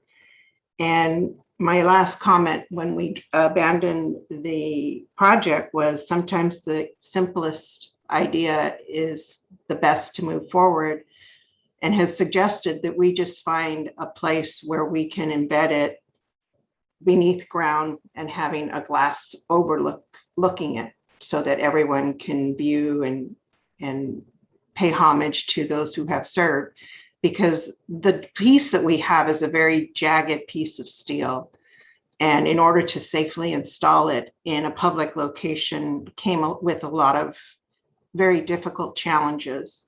And my last comment when we abandoned the project was sometimes the simplest idea is the best to move forward, and has suggested that we just find a place where we can embed it beneath ground and having a glass overlooking it so that everyone can view and pay homage to those who have served. Because the piece that we have is a very jagged piece of steel. And in order to safely install it in a public location came with a lot of very difficult challenges.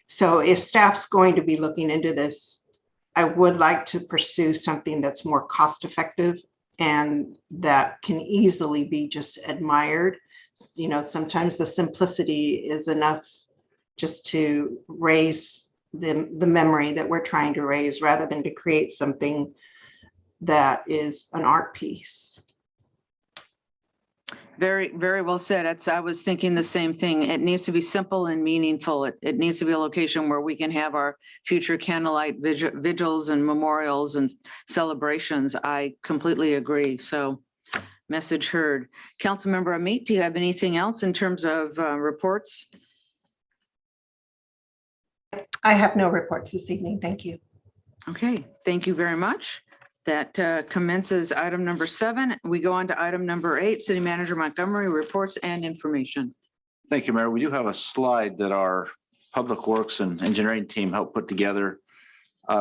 So if staff's going to be looking into this, I would like to pursue something that's more cost effective and that can easily be just admired. You know, sometimes the simplicity is enough just to raise the memory that we're trying to raise rather than to create something that is an art piece. Very, very well said. I was thinking the same thing. It needs to be simple and meaningful. It needs to be a location where we can have our future candlelight vigils and memorials and celebrations. I completely agree. So message heard. Councilmember Amit, do you have anything else in terms of reports? I have no reports this evening. Thank you. Okay, thank you very much. That commences item number 7. We go on to item number 8, City Manager Montgomery, reports and information. Thank you, Mayor. We do have a slide that our Public Works and Engineering team helped put together.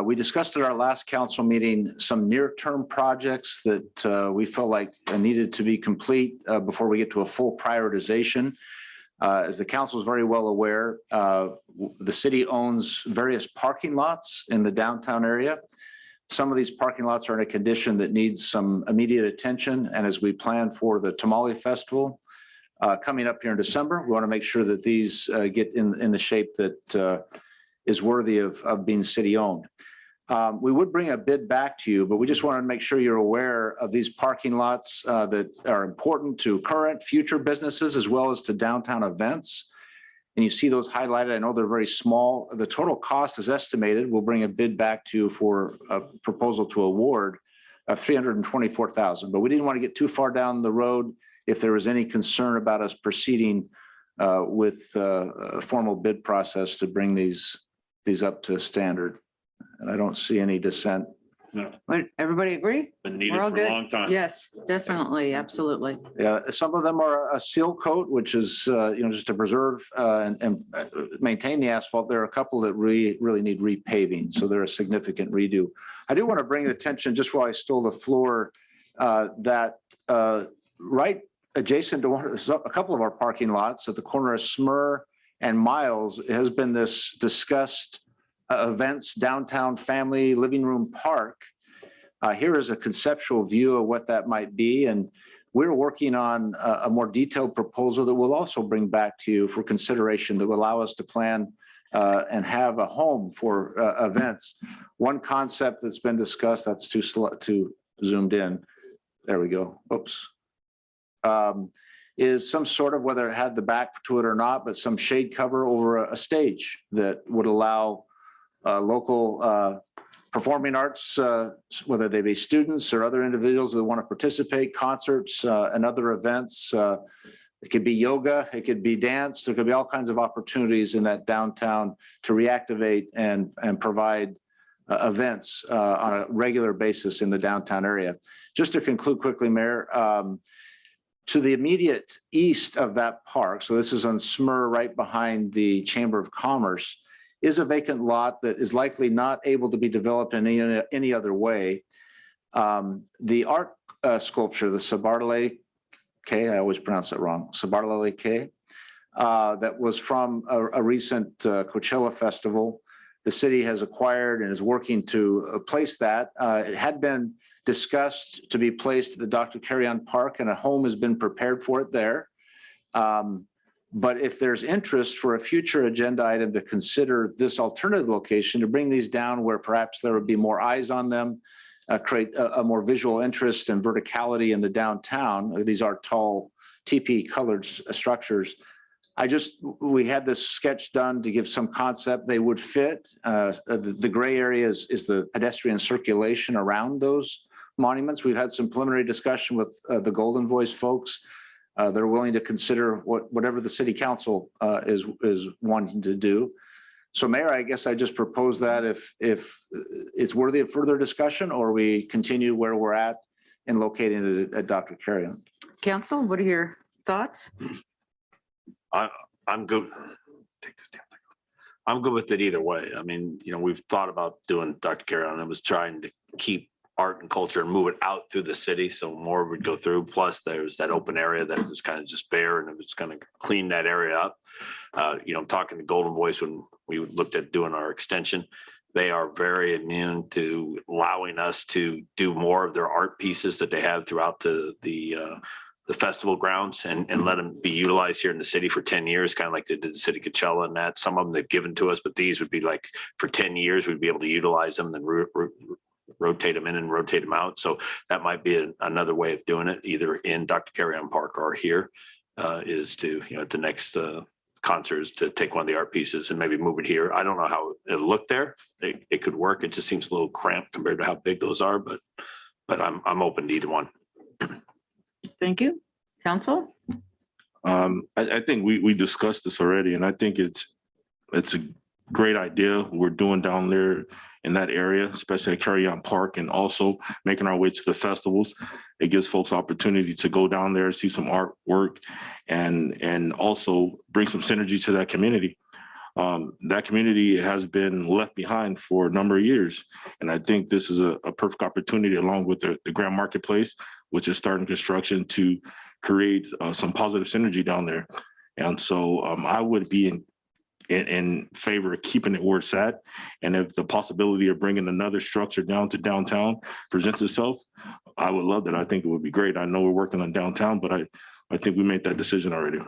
We discussed at our last council meeting some near-term projects that we felt like needed to be complete before we get to a full prioritization. As the council is very well aware, the city owns various parking lots in the downtown area. Some of these parking lots are in a condition that needs some immediate attention. And as we plan for the Tamale Festival coming up here in December, we want to make sure that these get in the shape that is worthy of being city owned. We would bring a bid back to you, but we just want to make sure you're aware of these parking lots that are important to current, future businesses, as well as to downtown events. And you see those highlighted. I know they're very small. The total cost is estimated. We'll bring a bid back to you for a proposal to award of $324,000. But we didn't want to get too far down the road if there was any concern about us proceeding with a formal bid process to bring these up to standard. And I don't see any dissent. But everybody agree? Been needed We're all for a good? long time. Yes, definitely, absolutely. Yeah, some of them are a seal coat, which is, just to preserve and maintain the asphalt. There are a couple that really need repaving, so they're a significant redo. I do want to bring attention, just while I stole the floor, that right adjacent to a couple of our parking lots at the corner of Smur and Miles has been this discussed events downtown family living room park. Here is a conceptual view of what that might be. And we're working on a more detailed proposal that we'll also bring back to you for consideration that will allow us to plan and have a home for events. One concept that's been discussed, that's too zoomed in. There we go. Oops. Is some sort of, whether it had the back to it or not, but some shade cover over a stage that would allow local performing arts, whether they be students or other individuals that want to participate, concerts and other events. It could be yoga, it could be dance. There could be all kinds of opportunities in that downtown to reactivate and provide events on a regular basis in the downtown area. Just to conclude quickly, Mayor, to the immediate east of that park, so this is on Smur right behind the Chamber of Commerce, is a vacant lot that is likely not able to be developed in any other way. The art sculpture, the Sabartale K, I always pronounce it wrong, Sabartale K, that was from a recent Coachella festival. The city has acquired and is working to place that. It had been discussed to be placed at the Dr. Carrion Park, and a home has been prepared for it there. But if there's interest for a future agenda item to consider this alternative location, to bring these down where perhaps there would be more eyes on them, create a more visual interest and verticality in the downtown. These are tall TP colored structures. We had this sketch done to give some concept. They would fit. The gray area is the pedestrian circulation around those monuments. We've had some preliminary discussion with the Golden Voice folks. They're willing to consider whatever the city council is wanting to do. So Mayor, I guess I just propose that if it's worthy of further discussion, or we continue where we're at and locating it at Dr. Carrion. Council, what are your thoughts? I'm good. Take this down. I'm good with it either way. I mean, we've thought about doing Dr. Carrion and was trying to keep art and culture and move it out through the city so more would go through. Plus there's that open area that was kind of just bare, and it was going to clean that area up. Talking to Golden Voice when we looked at doing our extension, they are very immune to allowing us to do more of their art pieces that they have throughout the festival grounds and let them be utilized here in the city for 10 years, kind of like they did the city Coachella and that. Some of them they've given to us, but these would be like for 10 years, we'd be able to utilize them and then rotate them in and rotate them out. So that might be another way of doing it, either in Dr. Carrion Park or here, is to, at the next concerts, to take one of the art pieces and maybe move it here. I don't know how it'll look there. It could work. It just seems a little cramped compared to how big those are, but I'm open to either one. Thank you. Council? I think we discussed this already, and I think it's a great idea we're doing down there in that area, especially at Carrion Park, and also making our way to the festivals. It gives folks opportunity to go down there, see some artwork, and also bring some synergy to that community. That community has been left behind for a number of years. And I think this is a perfect opportunity, along with the Grand Marketplace, which is starting construction, to create some positive synergy down there. And so I would be in favor of keeping it where it's at. And if the possibility of bringing another structure down to downtown presents itself, I would love that. I think it would be great. I know we're working on downtown, but I think we made that decision already.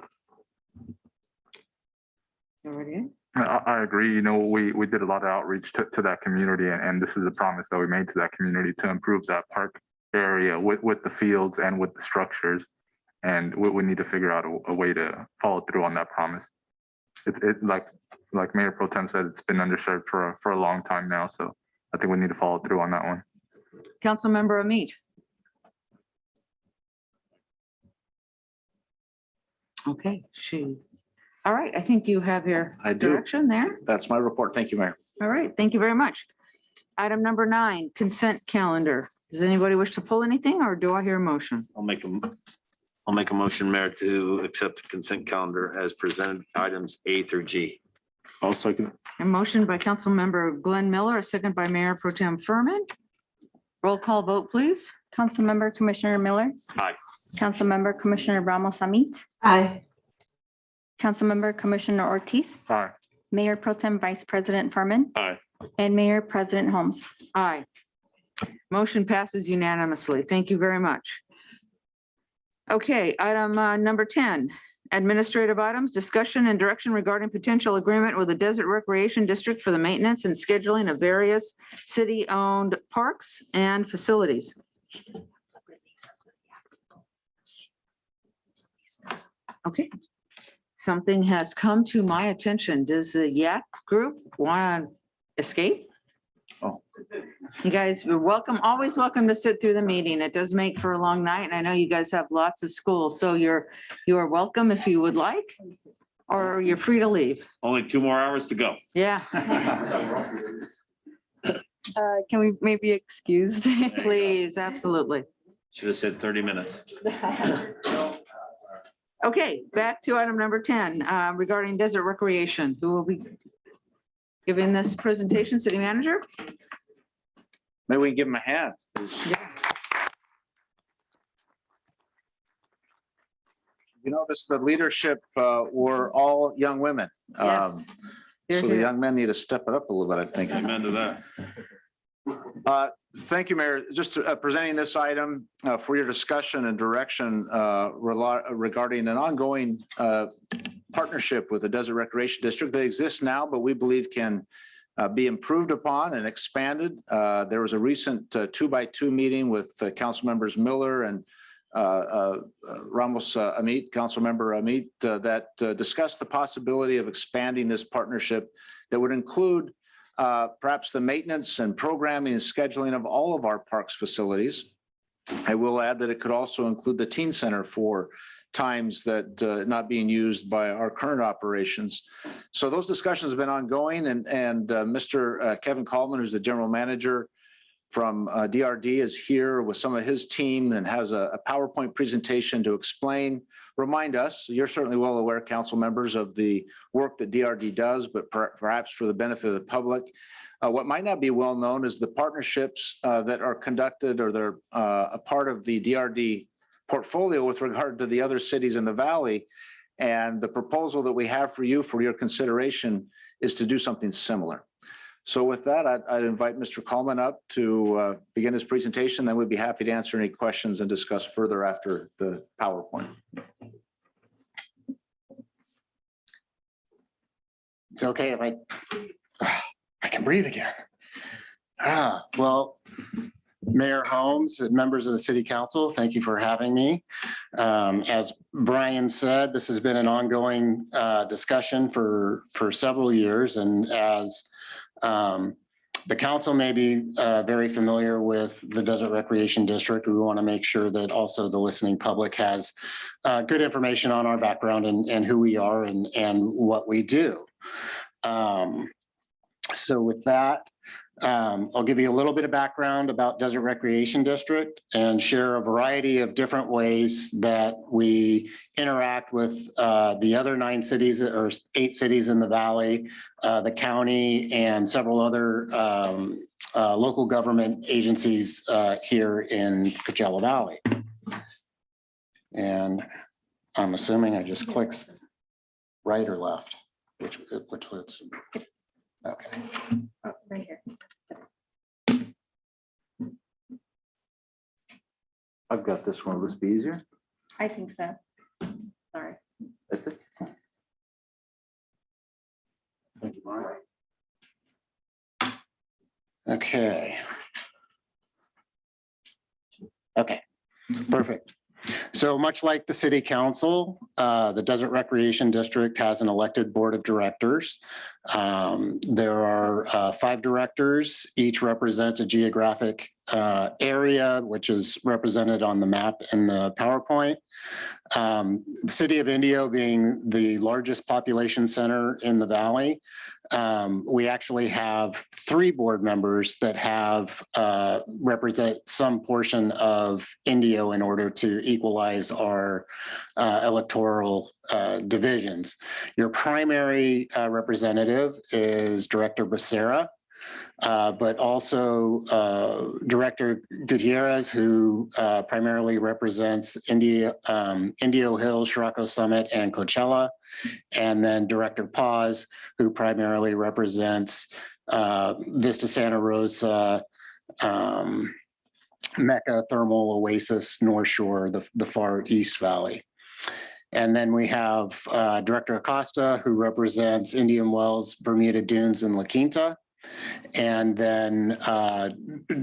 I agree. We did a lot of outreach to that community, and this is a promise that we made to that community to improve that park area with the fields and with the structures. And we need to figure out a way to follow through on that promise. It like Mayor Pro Tem said, it's been underserved for a long time now. So I think we need to follow through on that one. Councilmember Amit. Okay, all right, I think you have your direction there. That's my report. Thank you, Mayor. All right, thank you very much. Item number 9, consent calendar. Does anybody wish to pull anything or do I hear a motion? I'll make a motion, Mayor, to accept the consent calendar as presented, items A through G. I'll second. A motion by Councilmember Glenn Miller, a second by Mayor Pro Tem Furman. Roll call vote, please. Councilmember Commissioner Miller, Aye. Councilmember Commissioner Ramos Amit, Aye. Councilmember Commissioner Ortiz, Aye. Mayor Pro Tem Vice President Furman, Aye. and Mayor President Holmes. Aye. Motion passes unanimously. Thank you very much. Okay, item number 10, administrative items, discussion and direction regarding potential agreement with the Desert Recreation District for the maintenance and scheduling of various city-owned parks and facilities. Okay. Something has come to my attention. Does the YAC group want to escape? Oh. You guys are welcome, always welcome to sit through the meeting. It does make for a long night, and I know you guys have lots of school, so you are welcome if you would like, or you're free to leave. Only 2 more hours to go. Yeah, Can we maybe be excused? please, absolutely. Should have said 30 minutes. Okay, back to item number 10, regarding desert recreation. Who will be giving this presentation? City manager? Maybe we can give them a hand. You notice the leadership were all young women. Yes. Here, So the here. young men need to step it up a little bit, I think. Amen to that. Thank you, Mayor. Just presenting this item for your discussion and direction regarding an ongoing partnership with the Desert Recreation District that exists now, but we believe can be improved upon and expanded. There was a recent 2x2 meeting with council members Miller and Ramos Amit, Councilmember Amit, that discussed the possibility of expanding this partnership that would include perhaps the maintenance and programming and scheduling of all of our parks facilities. I will add that it could also include the teen center for times that not being used by our current operations. So those discussions have been ongoing, and Mr. Kevin Coleman, who's the general manager from DRD, is here with some of his team and has a PowerPoint presentation to explain, remind us. You're certainly well aware, council members, of the work that DRD does, but perhaps for the benefit of the public, what might not be well known is the partnerships that are conducted, or they're a part of the DRD portfolio with regard to the other cities in the valley. And the proposal that we have for you for your consideration is to do something similar. So with that, I'd invite Mr. Coleman up to begin his presentation. Then we'd be happy to answer any questions and discuss further after the PowerPoint. It's okay if I can breathe again. Well, Mayor Holmes, members of the City Council, thank you for having me. As Brian said, this has been an ongoing discussion for several years, and as the council may be very familiar with the Desert Recreation District, we want to make sure that also the listening public has good information on our background and who we are and what we do. So with that, I'll give you a little bit of background about Desert Recreation District and share a variety of different ways that we interact with the other 9 cities or 8 cities in the valley, the county, and several other local government agencies here in Coachella Valley. And I'm assuming I just clicked right or left, which was, okay. Oh, right here. I've got this one. Will this be easier? I think so. Sorry. Is it? Thank you, Brian. Okay. Okay, perfect. So much like the City Council, the Desert Recreation District has an elected board of directors. There are 5 directors, each represents a geographic area, which is represented on the map in the PowerPoint. The city of Indio being the largest population center in the valley, we actually have 3 board members that have represent some portion of Indio in order to equalize our electoral divisions. Your primary representative is Director Becerra. But also Director Gutierrez, who primarily represents Indio Hills, Shirako Summit, and Coachella. And then Director Paz, who primarily represents Vista Santa Rosa, Mecca, Thermal, Oasis, North Shore, the far East Valley. And then we have Director Acosta, who represents Indian Wells, Bermuda Dunes, and La Quinta. And then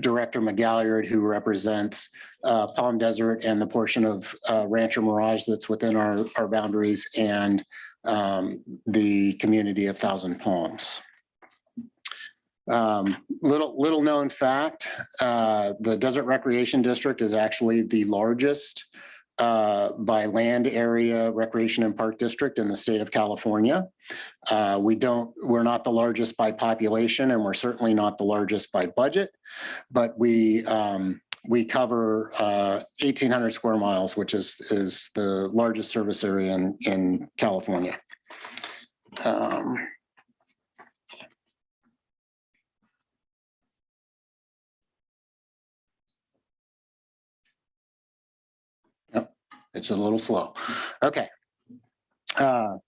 Director McGalliard, who represents Palm Desert and the portion of Rancho Mirage that's within our boundaries, and the community of Thousand Palms. Little known fact, the Desert Recreation District is actually the largest by land area recreation and park district in the state of California. We're not the largest by population, and we're certainly not the largest by budget, but we cover 1,800 square miles, which is the largest service area in California. It's a little slow. Okay.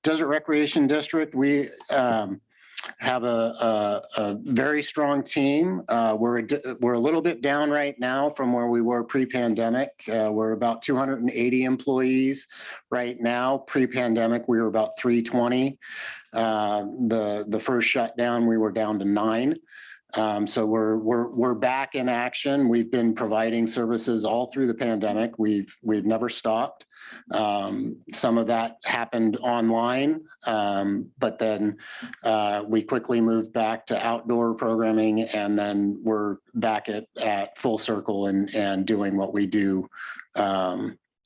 Desert Recreation District, we have a very strong team. We're a little bit down right now from where we were pre-pandemic. We're about 280 employees right now. Pre-pandemic, we were about 320. The first shutdown, we were down to 9. So we're back in action. We've been providing services all through the pandemic. We've never stopped. Some of that happened online, but then we quickly moved back to outdoor programming, and then we're back at full circle and doing what we do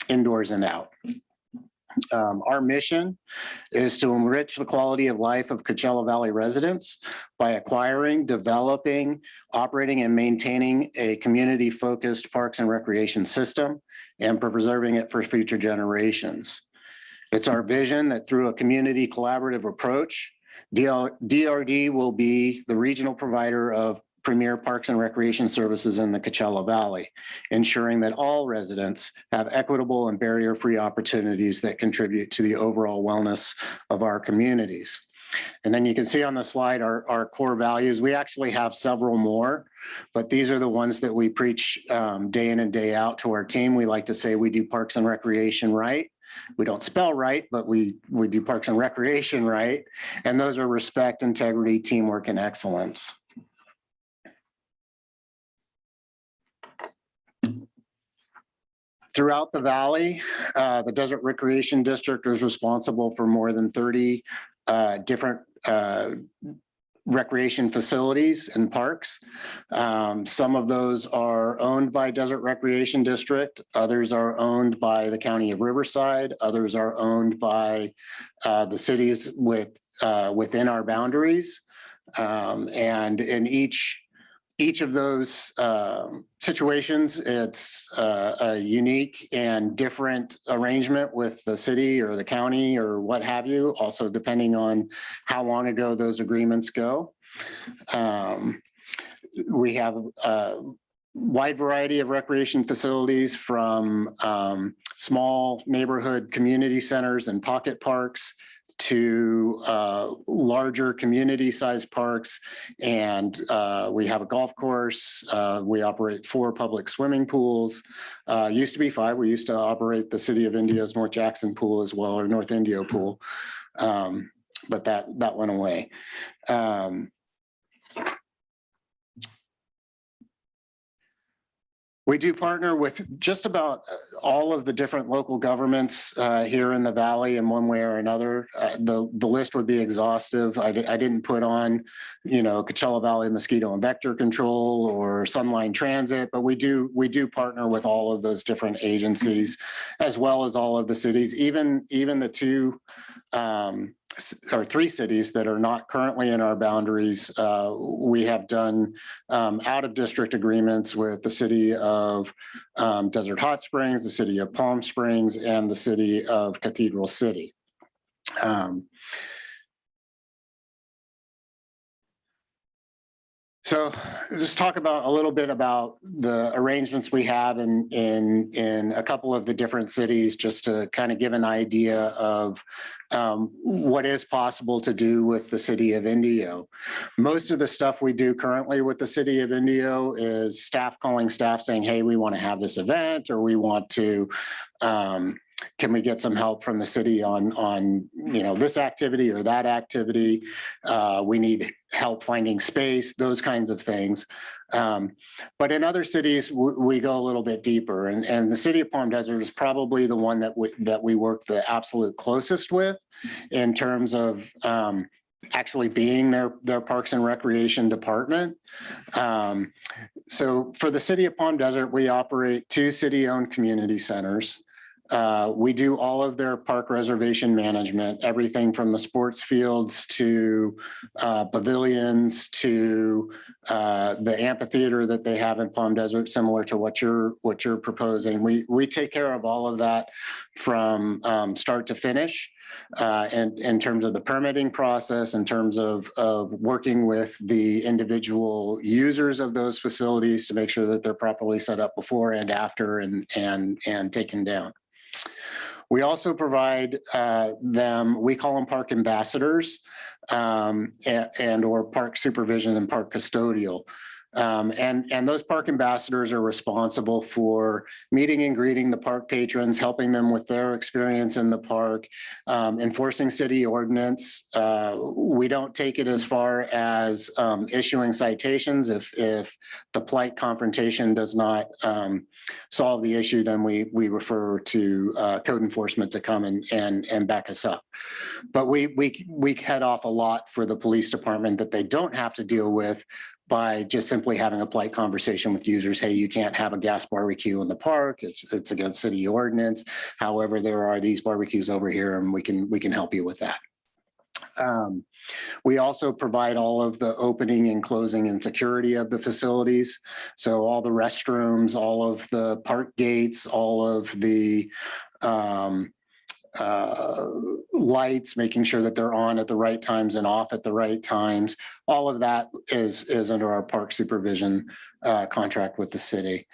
indoors and out. Our mission is to enrich the quality of life of Coachella Valley residents by acquiring, developing, operating, and maintaining a community-focused parks and recreation system and preserving it for future generations. It's our vision that through a community collaborative approach, DRD will be the regional provider of premier parks and recreation services in the Coachella Valley, ensuring that all residents have equitable and barrier-free opportunities that contribute to the overall wellness of our communities. And then you can see on the slide our core values. We actually have several more, but these are the ones that we preach day in and day out to our team. We like to say we do parks and recreation right. We don't spell right, but we do parks and recreation right. And those are respect, integrity, teamwork, and excellence. Throughout the valley, the Desert Recreation District is responsible for more than 30 different recreation facilities and parks. Some of those are owned by Desert Recreation District. Others are owned by the County of Riverside. Others are owned by the cities within our boundaries. And in each of those situations, it's a unique and different arrangement with the city or the county or what have you, also depending on how long ago those agreements go. We have a wide variety of recreation facilities, from small neighborhood community centers and pocket parks to larger community-sized parks, and we have a golf course. We operate 4 public swimming pools. Used to be 5. We used to operate the City of Indio's North Jackson pool as well, or North Indio pool, but that went away. We do partner with just about all of the different local governments here in the Valley in one way or another. The list would be exhaustive. I didn't put on, Coachella Valley Mosquito and Vector Control or Sunline Transit, but we do partner with all of those different agencies, as well as all of the cities, even the 2 or 3 cities that are not currently in our boundaries. We have done out of district agreements with the city of Desert Hot Springs, the city of Palm Springs, and the city of Cathedral City. So just talk about a little bit about the arrangements we have in a couple of the different cities, just to kind of give an idea of what is possible to do with the city of Indio. Most of the stuff we do currently with the city of Indio is staff calling staff saying, hey, we want to have this event, or we want to can we get some help from the city on this activity or that activity? We need help finding space, those kinds of things. But in other cities, we go a little bit deeper, and the city of Palm Desert is probably the one that we work the absolute closest with in terms of actually being their Parks and Recreation department. So for the city of Palm Desert, we operate 2 city-owned community centers. We do all of their park reservation management, everything from the sports fields to pavilions to the amphitheater that they have in Palm Desert, similar to what you're proposing. We take care of all of that from start to finish. And in terms of the permitting process, in terms of working with the individual users of those facilities to make sure that they're properly set up before and after and taken down. We also provide them, we call them park ambassadors and or park supervision and park custodial. And those park ambassadors are responsible for meeting and greeting the park patrons, helping them with their experience in the park, enforcing city ordinance. We don't take it as far as issuing citations. If the polite confrontation does not solve the issue, then we refer to code enforcement to come and back us up. But we head off a lot for the police department that they don't have to deal with by just simply having a polite conversation with users. Hey, you can't have a gas barbecue in the park. It's against city ordinance. However, there are these barbecues over here, and we can help you with that. We also provide all of the opening and closing and security of the facilities. So all the restrooms, all of the park gates, all of the lights, making sure that they're on at the right times and off at the right times. All of that is under our park supervision contract with the city.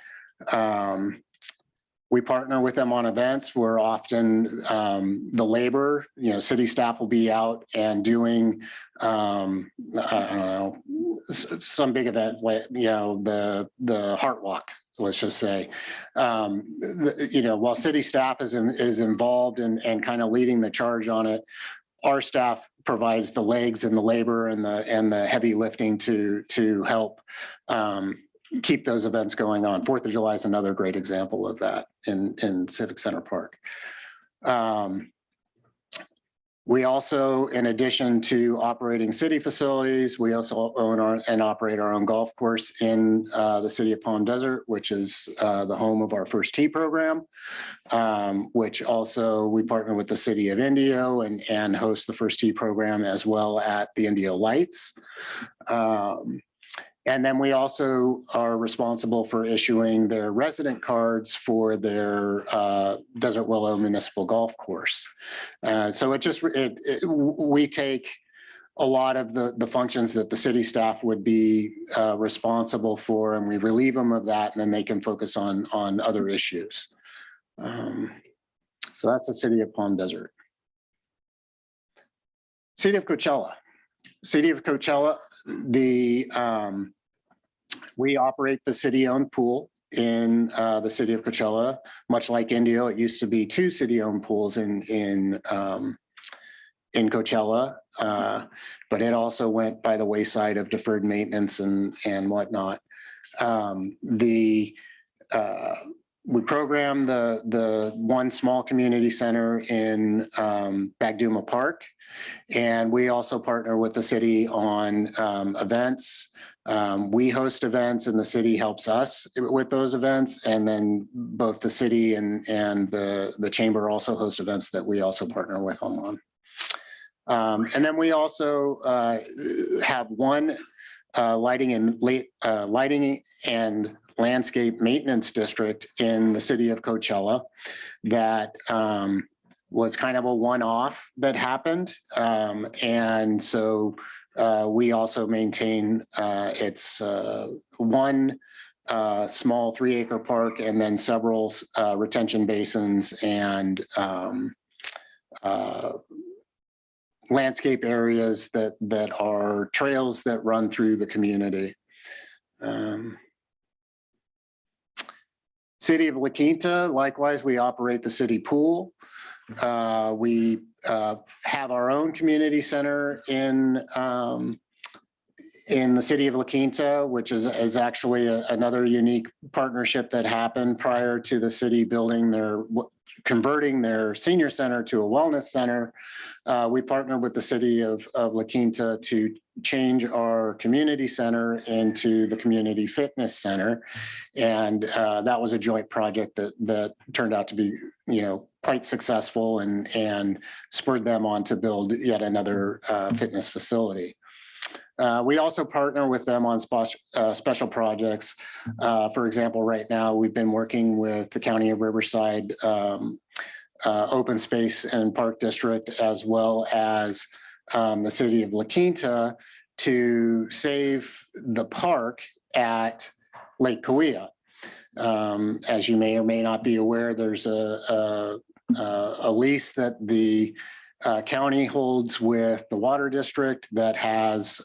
We partner with them on events where often the labor, city staff will be out and doing, I don't know, some big event, like, the Heart Walk, let's just say. While city staff is involved and kind of leading the charge on it, our staff provides the legs and the labor and the heavy lifting to help keep those events going on. 4th of July is another great example of that in Civic Center Park. We also, in addition to operating city facilities, we also own and operate our own golf course in the city of Palm Desert, which is the home of our First Tee program, which also we partner with the city of Indio and host the First Tee program as well at the Indio Lights. And then we also are responsible for issuing their resident cards for their Desert Willow Municipal Golf Course. So we take a lot of the functions that the city staff would be responsible for, and we relieve them of that, and then they can focus on other issues. So that's the city of Palm Desert. City of Coachella. City of Coachella, we operate the city-owned pool in the city of Coachella. Much like Indio, it used to be 2 city-owned pools in Coachella, but it also went by the wayside of deferred maintenance and whatnot. We program the one small community center in Bagduma Park, and we also partner with the city on events. We host events and the city helps us with those events. And then both the city and the chamber also host events that we also partner with them And then we also have one lighting and landscape maintenance district in the city of Coachella that was kind of a one-off that happened. And so we also maintain its one small 3-acre park and then several retention basins and landscape areas that are trails that run through the community. City of La Quinta, likewise, we operate the city pool. We have our own community center in the city of La Quinta, which is actually another unique partnership that happened prior to the city converting their senior center to a wellness center. We partnered with the city of La Quinta to change our community center into the community fitness center. And that was a joint project that turned out to be, quite successful and spurred them on to build yet another fitness facility. We also partner with them on special projects. For example, right now we've been working with the County of Riverside Open Space and Park District, as well as the City of La Quinta, to save the park at Lake Cahuilla. As you may or may not be aware, there's a lease that the county holds with the water district that has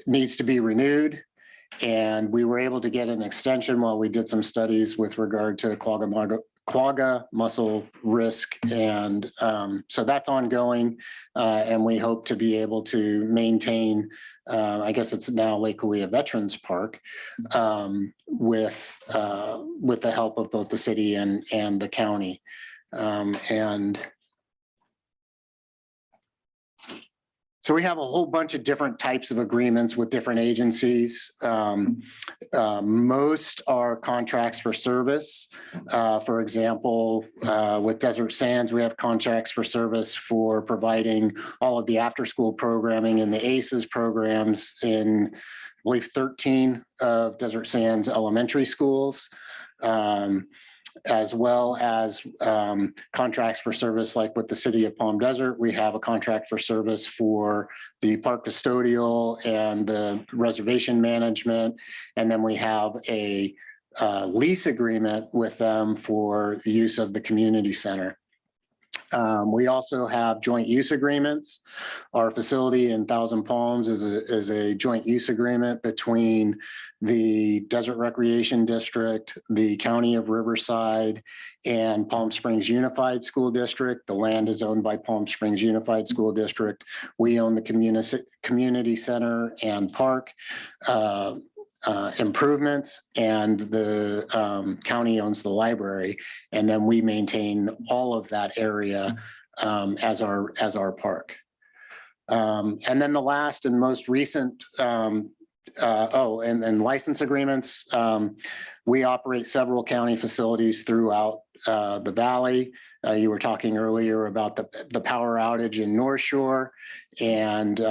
needs to be renewed. And we were able to get an extension while we did some studies with regard to quagga mussel risk. And so that's ongoing. And we hope to be able to maintain, I guess it's now Lake Cahuilla Veterans Park, with the help of both the city and the county. And so we have a whole bunch of different types of agreements with different agencies. Most are contracts for service. For example, with Desert Sands, we have contracts for service for providing all of the after-school programming in the ACES programs in, I believe, 13 of Desert Sands elementary schools. As well as contracts for service, like with the city of Palm Desert, we have a contract for service for the park custodial and the reservation management. And then we have a lease agreement with them for the use of the community center. We also have joint use agreements. Our facility in Thousand Palms is a joint use agreement between the Desert Recreation District, the County of Riverside, and Palm Springs Unified School District. The land is owned by Palm Springs Unified School District. We own the community center and park improvements, and the county owns the library, and then we maintain all of that area as our park. And then the last and most recent, and license agreements. We operate several county facilities throughout the valley. You were talking earlier about the power outage in North Shore, and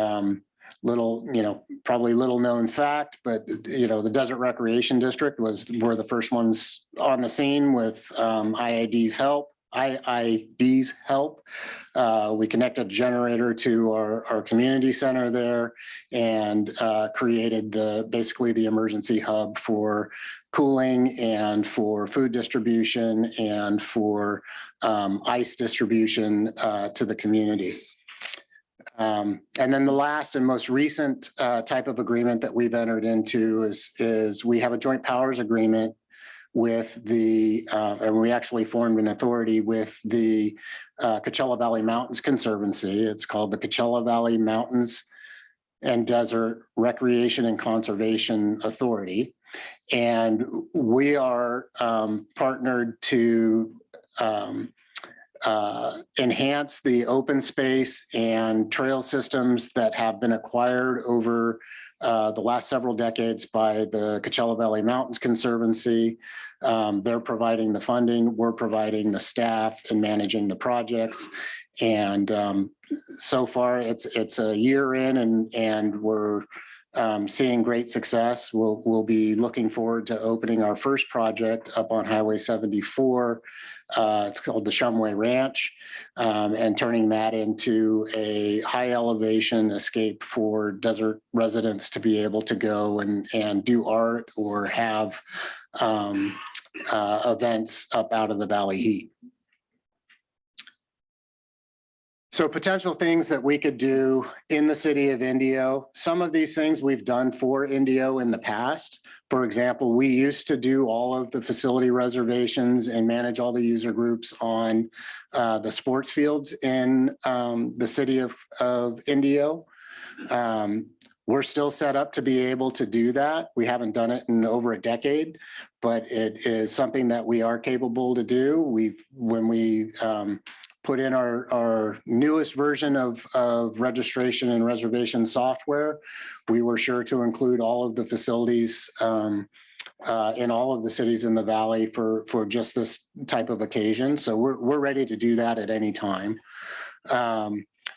probably little known fact, but the Desert Recreation District were the first ones on the scene with IID's help. We connected a generator to our community center there and created basically the emergency hub for cooling and for food distribution and for ice distribution to the community. And then the last and most recent type of agreement that we've entered into is we have a joint powers agreement with and we actually formed an authority with the Coachella Valley Mountains Conservancy. It's called the Coachella Valley Mountains and Desert Recreation and Conservation Authority. And we are partnered to enhance the open space and trail systems that have been acquired over the last several decades by the Coachella Valley Mountains Conservancy. They're providing the funding, we're providing the staff and managing the projects. And so far it's a year in and we're seeing great success. We'll be looking forward to opening our first project up on Highway 74. It's called the Shumway Ranch, and turning that into a high elevation escape for desert residents to be able to go and do art or have events up out of the valley heat. So potential things that we could do in the city of Indio. Some of these things we've done for Indio in the past. For example, we used to do all of the facility reservations and manage all the user groups on the sports fields in the city of Indio. We're still set up to be able to do that. We haven't done it in over a decade, but it is something that we are capable to do. When we put in our newest version of registration and reservation software, we were sure to include all of the facilities in all of the cities in the valley for just this type of occasion. So we're ready to do that at any time.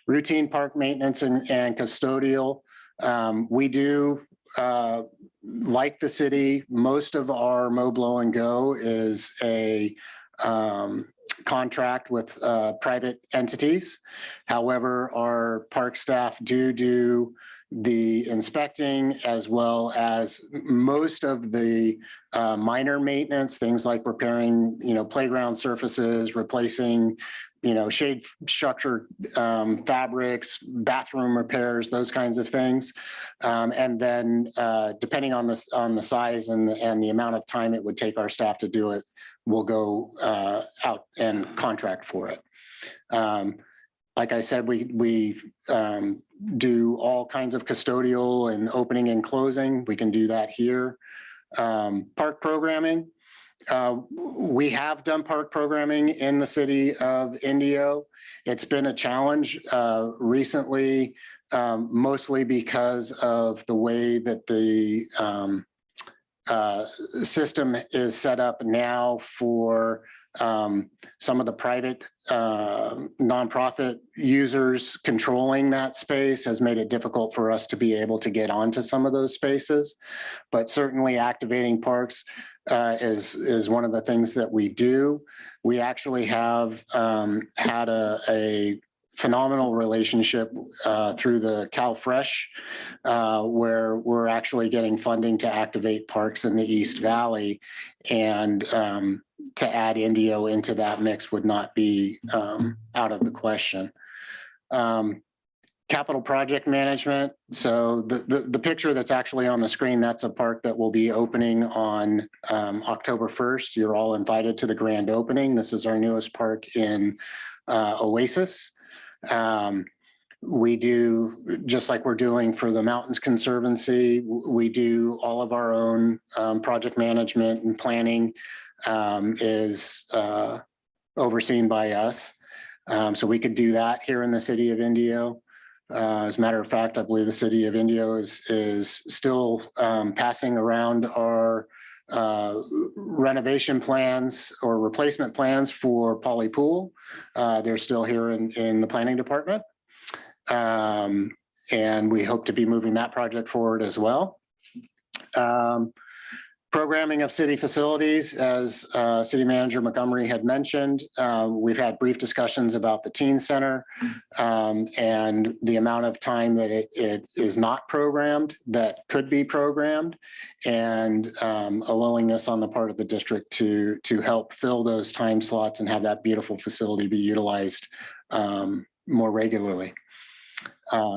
Routine park maintenance and custodial. We do, like the city, most of our mow, blow, and go is a contract with private entities. However, our park staff do the inspecting as well as most of the minor maintenance, things like repairing, playground surfaces, replacing, shade structure fabrics, bathroom repairs, those kinds of things. And then depending on the size and the amount of time it would take our staff to do it, we'll go out and contract for it. Like I said, we do all kinds of custodial and opening and closing. We can do that here. Park programming. We have done park programming in the city of Indio. It's been a challenge recently, mostly because of the way that the system is set up now for some of the private nonprofit users controlling that space has made it difficult for us to be able to get onto some of those spaces. But certainly activating parks is one of the things that we do. We actually have had a phenomenal relationship through the CalFresh, where we're actually getting funding to activate parks in the East Valley, and to add Indio into that mix would not be out of the question. Capital project management. So the picture that's actually on the screen, that's a park that will be opening on October 1st. You're all invited to the grand opening. This is our newest park in Oasis. We do, just like we're doing for the Mountains Conservancy, we do all of our own project management and planning is overseen by us. So we could do that here in the city of Indio. As a matter of fact, I believe the city of Indio is still passing around our renovation plans or replacement plans for Poly Pool. They're still here in the planning department. And we hope to be moving that project forward as well. Programming of city facilities, as City Manager Montgomery had mentioned, we've had brief discussions about the teen center and the amount of time that it is not programmed that could be programmed, and a willingness on the part of the district to help fill those time slots and have that beautiful facility be utilized more regularly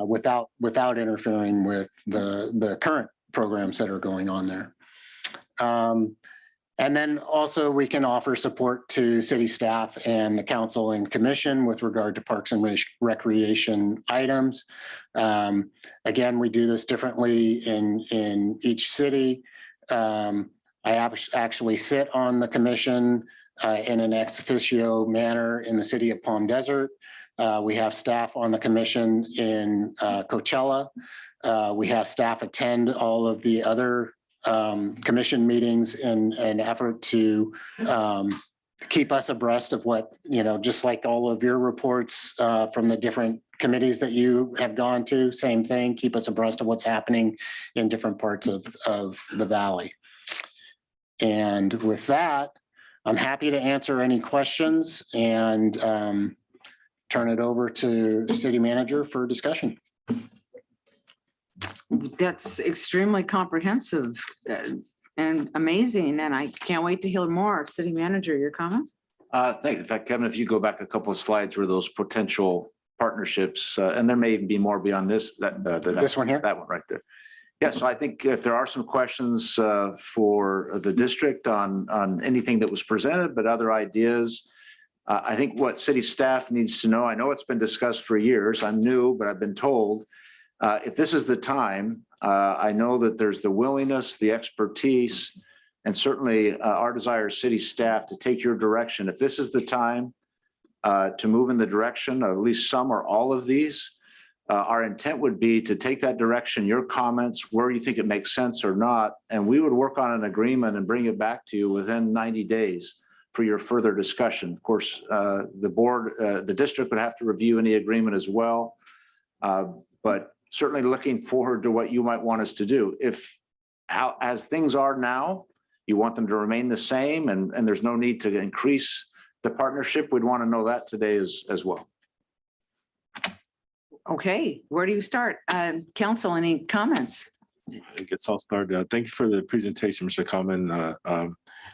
without interfering with the current programs that are going on there. And then also we can offer support to city staff and the council and commission with regard to parks and recreation items. Again, we do this differently in each city. I actually sit on the commission in an ex officio manner in the city of Palm Desert. We have staff on the commission in Coachella. We have staff attend all of the other commission meetings in an effort to keep us abreast of what, just like all of your reports from the different committees that you have gone to, same thing, keep us abreast of what's happening in different parts of the valley. And with that, I'm happy to answer any questions and turn it over to city manager for discussion. That's extremely comprehensive and amazing, and I can't wait to hear more. City manager, your comments? Thanks. In fact, Kevin, if you go back a couple of slides where those potential partnerships, and there may even be more beyond this, This one here? that one right there. Yeah, so I think if there are some questions for the district on anything that was presented, but other ideas, I think what city staff needs to know, I know it's been discussed for years. I'm new, but I've been told if this is the time, I know that there's the willingness, the expertise, and certainly our desire as city staff to take your direction. If this is the time to move in the direction of at least some or all of these, our intent would be to take that direction, your comments, where you think it makes sense or not, and we would work on an agreement and bring it back to you within 90 days for your further discussion. Of course, the board, the district would have to review any agreement as well, but certainly looking forward to what you might want us to do. If as things are now, you want them to remain the same and there's no need to increase the partnership, we'd want to know that today as well. Okay, where do you start? Council, any comments? I guess I'll start. Thank you for the presentation, Mr. Common.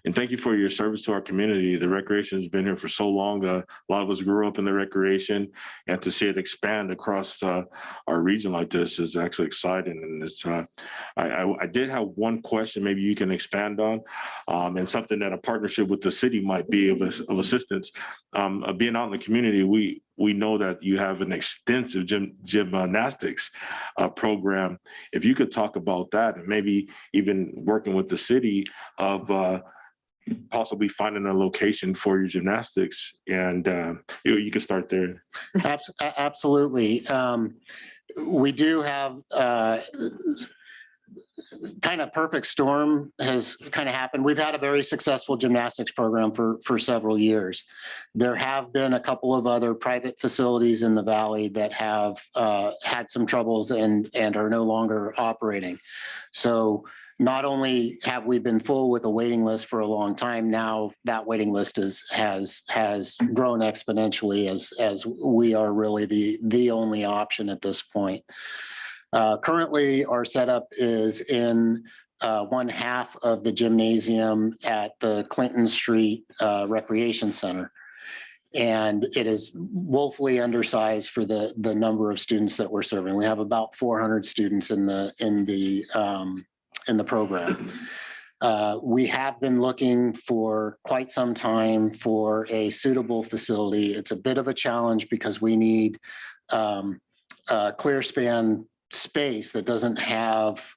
And thank you for your service to our community. The recreation has been here for so long. A lot of us grew up in the recreation, and to see it expand across our region like this is actually exciting. And it's, I did have one question maybe you can expand on, and something that a partnership with the city might be of assistance. Being out in the community, we know that you have an extensive gymnastics program. If you could talk about that and maybe even working with the city of possibly finding a location for your gymnastics, and you can start there. Absolutely. We do have kind of perfect storm has kind of happened. We've had a very successful gymnastics program for several years. There have been a couple of other private facilities in the valley that have had some troubles and are no longer operating. So not only have we been full with a waiting list for a long time, now that waiting list has grown exponentially as we are really the only option at this point. Currently, our setup is in one half of the gymnasium at the Clinton Street Recreation Center. And it is woefully undersized for the number of students that we're serving. We have about 400 students in the program. We have been looking for quite some time for a suitable facility. It's a bit of a challenge because we need clear span space that doesn't have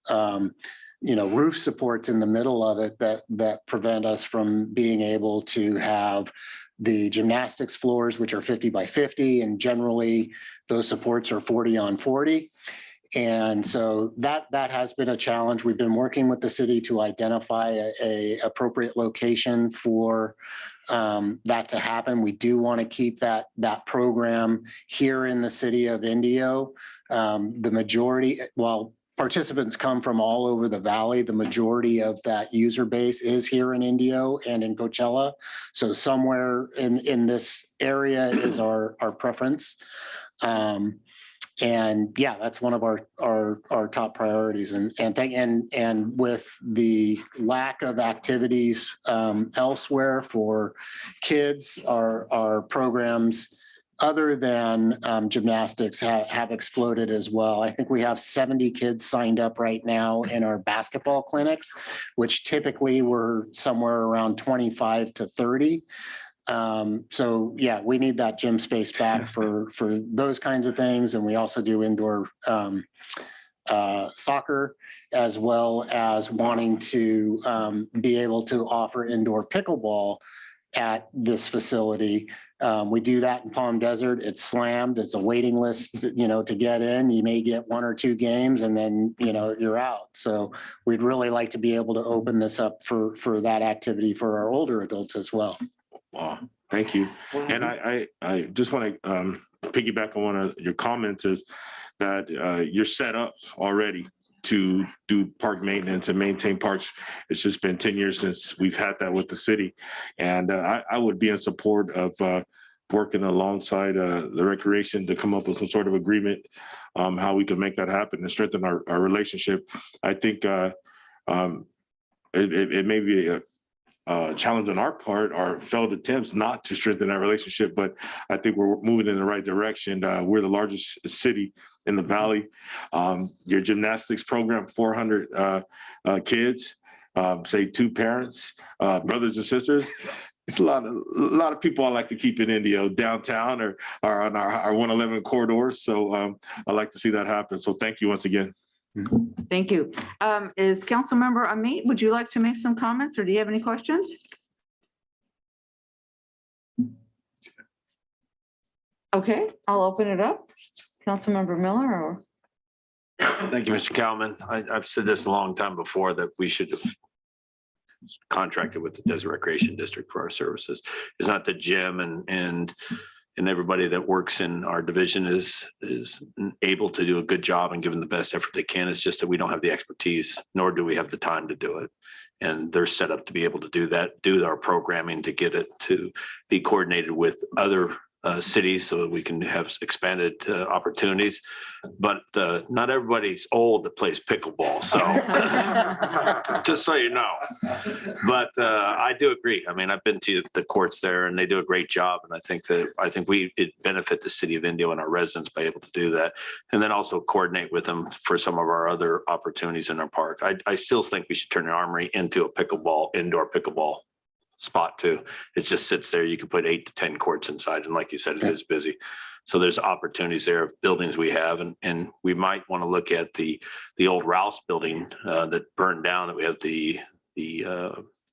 roof supports in the middle of it that prevent us from being able to have the gymnastics floors, which are 50 by 50, and generally those supports are 40 on 40. And so that has been a challenge. We've been working with the city to identify a appropriate location for that to happen. We do want to keep that program here in the city of Indio. The majority, while participants come from all over the valley, the majority of that user base is here in Indio and in Coachella. So somewhere in this area is our preference. And yeah, that's one of our top priorities. And with the lack of activities elsewhere for kids, our programs other than gymnastics have exploded as well. I think we have 70 kids signed up right now in our basketball clinics, which typically were somewhere around 25 to 30. So yeah, we need that gym space back for those kinds of things. And we also do indoor soccer, as well as wanting to be able to offer indoor pickleball at this facility We do that in Palm Desert. It's slammed. It's a waiting list, to get in. You may get 1 or 2 games and then, you're out. So we'd really like to be able to open this up for that activity for our older adults as well. Wow, thank you. And I just want to piggyback on one of your comments is that you're set up already to do park maintenance and maintain parks. It's just been 10 years since we've had that with the city. And I would be in support of working alongside the recreation to come up with some sort of agreement, how we can make that happen and strengthen our relationship. I think it may be a challenge on our part, our failed attempts not to strengthen that relationship, but I think we're moving in the right direction. We're the largest city in the Valley. Your gymnastics program, 400 kids, say 2 parents, brothers and sisters. It's a lot of people I like to keep in Indio downtown or on our 111 corridors. So I like to see that happen. So thank you once again. Thank you. Is Councilmember Amit, would you like to make some comments or do you have any questions? Okay, I'll open it up. Councilmember Miller or? Thank you, Mr. Kalman. I've said this a long time before that we should have contracted with the Desert Recreation District for our services. It's not the gym and everybody that works in our division is able to do a good job and given the best effort they can. It's just that we don't have the expertise, nor do we have the time to do it. And they're set up to be able to do that, do our programming to get it to be coordinated with other cities so that we can have expanded opportunities. But not everybody's old that plays pickleball. So just so you know, but I do agree. I mean, I've been to the courts there and they do a great job. And I think it benefit the city of Indio and our residents by able to do that. And then also coordinate with them for some of our other opportunities in our park. I still think we should turn the Armory into a indoor pickleball spot too. It just sits there. You can put 8 to 10 courts inside. And like you said, it is busy. So there's opportunities there of buildings we have. And we might want to look at the old Rouse building that burned down, that we have the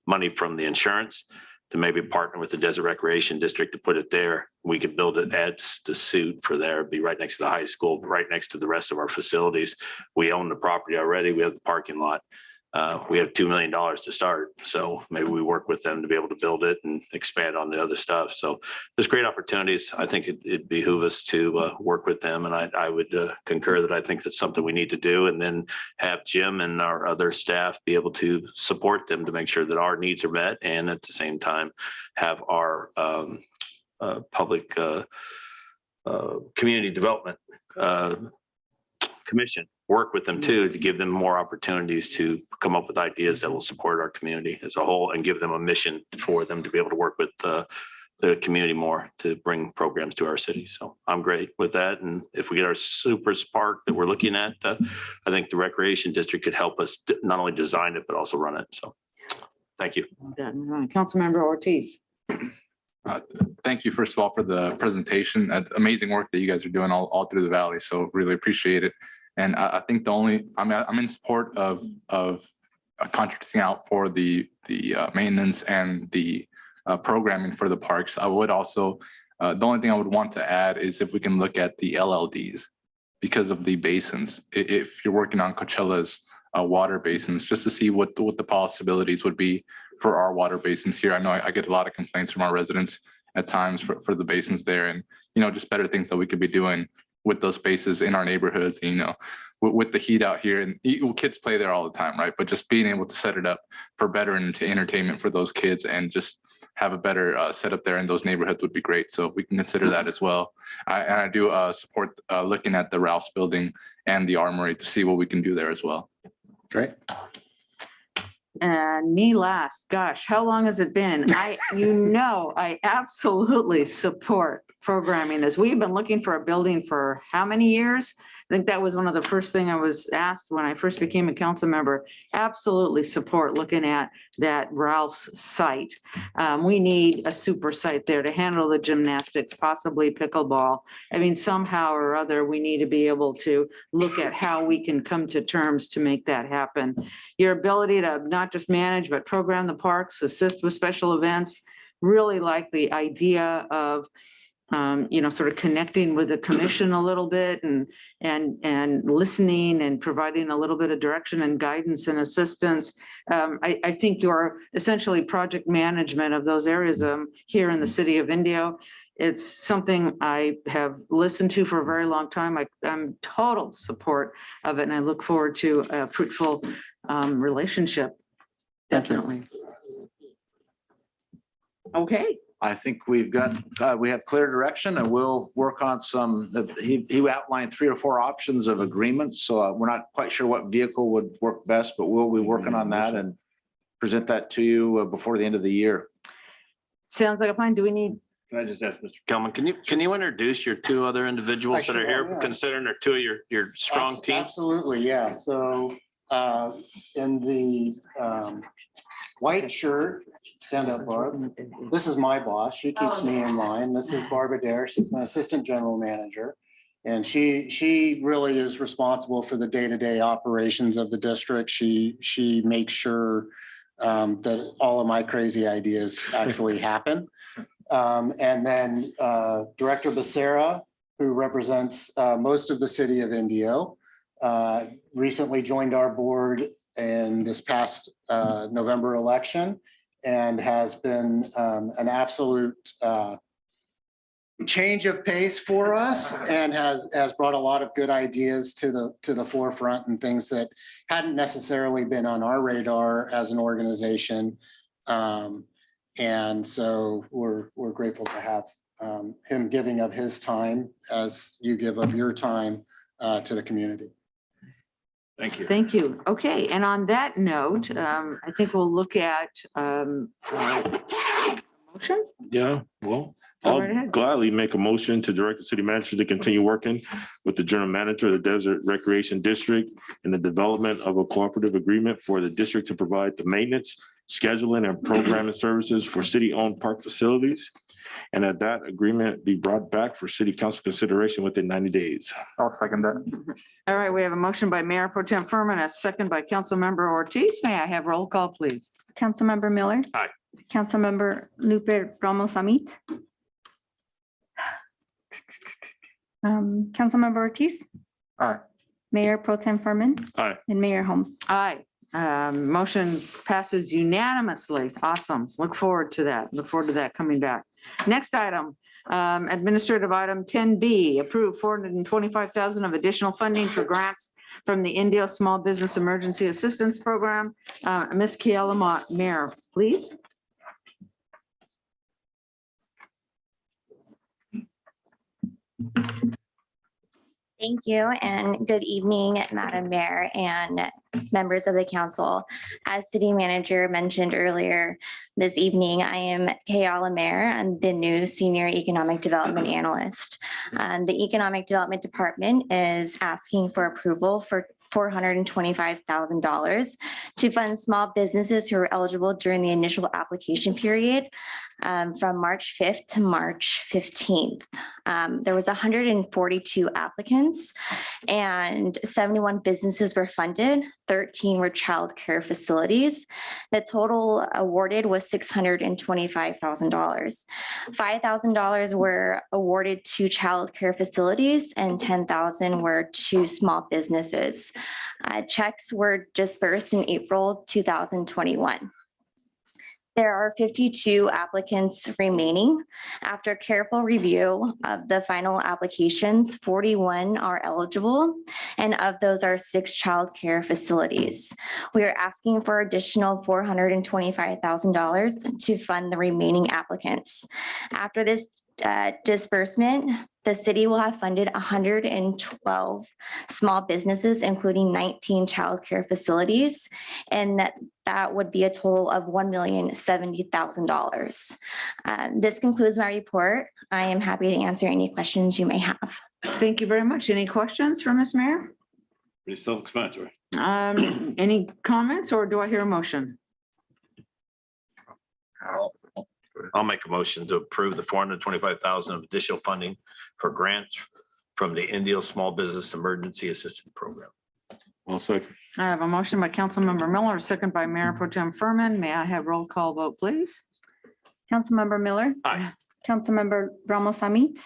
money from the insurance to maybe partner with the Desert Recreation District to put it there. We could build it as the suit for there, it'd be right next to the high school, right next to the rest of our facilities. We own the property already. We have the parking lot. We have $2 million to start. So maybe we work with them to be able to build it and expand on the other stuff. So there's great opportunities. I think it'd behoove us to work with them. And I would concur that I think that's something we need to do, and then have Jim and our other staff be able to support them to make sure that our needs are met. And at the same time, have our public community development commission work with them too, to give them more opportunities to come up with ideas that will support our community as a whole and give them a mission for them to be able to work with the community more to bring programs to our city. So I'm great with that. And if we get our super spark that we're looking at, I think the recreation district could help us not only design it, but also run it. So thank you. Councilmember Ortiz. Thank you, first of all, for the presentation. Amazing work that you guys are doing all through the Valley. So really appreciate it. And I think I'm in support of contracting out for the maintenance and the programming for the parks. I would also, the only thing I would want to add is if we can look at the LLDs because of the basins. If you're working on Coachella's water basins, just to see what the possibilities would be for our water basins here. I know I get a lot of complaints from our residents at times for the basins there, and just better things that we could be doing with those spaces in our neighborhoods, with the heat out here, and kids play there all the time, right? But just being able to set it up for better entertainment for those kids and just have a better setup there in those neighborhoods would be great. So we can consider that as well. And I do support looking at the Rouse building and the Armory to see what we can do there as well. Great. And me last, gosh, how long has it been? I absolutely support programming this. We've been looking for a building for how many years? I think that was one of the first thing I was asked when I first became a council member. Absolutely support looking at that Rouse site. We need a super site there to handle the gymnastics, possibly pickleball. I mean, somehow or other, we need to be able to look at how we can come to terms to make that happen. Your ability to not just manage, but program the parks, assist with special events, really like the idea of sort of connecting with the commission a little bit and listening and providing a little bit of direction and guidance and assistance. I think your essentially project management of those areas here in the city of Indio, it's something I have listened to for a very long time. I'm total support of it, and I look forward to a fruitful relationship. Definitely. Okay. I think we have clear direction, and we'll work on he outlined 3 or 4 options of agreements. So we're not quite sure what vehicle would work best, but we'll be working on that and present that to you before the end of the year. Sounds like a plan. Do we need? Can I just ask Mr. Kelman, can you introduce your 2 other individuals that are here, yeah. considering they're 2 of your strong team? Absolutely, yeah. So in the white shirt, stand up, Barb. This is my boss. She keeps me in line. This is Barbara Dare. She's my assistant general manager. And she really is responsible for the day-to-day operations of the district. She makes sure that all of my crazy ideas actually happen. And then Director Becerra, who represents most of the city of Indio, recently joined our board in this past November election and has been an absolute change of pace for us and has brought a lot of good ideas to the forefront and things that hadn't necessarily been on our radar as an organization. And so we're grateful to have him giving of his time as you give of your time to the community. Thank you. Thank you. Okay, and on that note, I think we'll look at motion. Yeah, well, Go right ahead. I'll gladly make a motion to direct the city manager to continue working with the general manager of the Desert Recreation District in the development of a cooperative agreement for the district to provide the maintenance, scheduling, and programming services for city-owned park facilities. And that agreement be brought back for city council consideration within 90 days. I'll second that. All right, we have a motion by Mayor Pro Tem Furman, a second by Councilmember Ortiz. May I have roll call, please? Councilmember Miller. Aye. Councilmember Lupe Ramos Amit. Councilmember Ortiz. Aye. Mayor Pro Tem Furman. Aye. And Mayor Holmes. Aye. Motion passes unanimously. Awesome. Look forward to that. Look forward to that coming back. Next item, administrative item 10B, approve $425,000 of additional funding for grants from the Indio Small Business Emergency Assistance Program. Ms. Kiela, Mayor, please. Thank you and good evening, Madam Mayor and members of the council. As city manager mentioned earlier this evening, I am Kayala Mayer. I'm the new senior economic development analyst. The economic development department is asking for approval for $425,000 to fund small businesses who are eligible during the initial application period from March 5th to March 15th. There was 142 applicants and 71 businesses were funded. 13 were childcare facilities. The total awarded was $625,000. $5,000 were awarded to childcare facilities and $10,000 were to small businesses. Checks were dispersed in April 2021. There are 52 applicants remaining. After careful review of the final applications, 41 are eligible, and of those are 6 childcare facilities. We are asking for additional $425,000 to fund the remaining applicants. After this disbursement, the city will have funded 112 small businesses, including 19 childcare facilities, and that would be a total of $1,070,000. This concludes my report. I am happy to answer any questions you may have. Thank you very much. Any questions for Ms. Mayor? Pretty self-explanatory. Any comments, or do I hear a motion? I'll make a motion to approve the $425,000 of additional funding for grants from the Indio Small Business Emergency Assistance Program. One second. I have a motion by Councilmember Miller, a second by Mayor Pro Tem Furman. May I have roll call vote, please? Councilmember Miller. Aye. Councilmember Ramos Amit.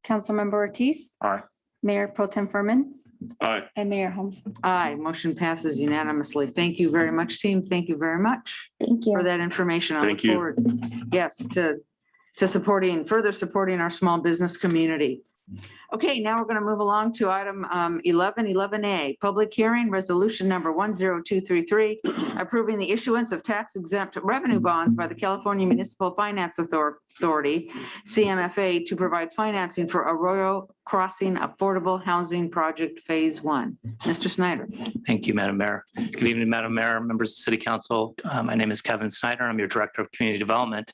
Councilmember Ortiz. Aye. Mayor Pro Tem Furman. Aye. And Mayor Holmes. Aye, motion passes unanimously. Thank you very much, team. Thank you very much Thank for you. that information. I look Thank you. forward, yes, to further supporting our small business community. Okay, now we're going to move along to item 11A, public hearing, resolution number 10233, approving the issuance of tax exempt revenue bonds by the California Municipal Finance Authority, CMFA, to provide financing for Arroyo Crossing Affordable Housing Project Phase 1. Mr. Snyder. Thank you, Madam Mayor. Good evening, Madam Mayor, members of the City Council. My name is Kevin Snyder. I'm your Director of Community Development.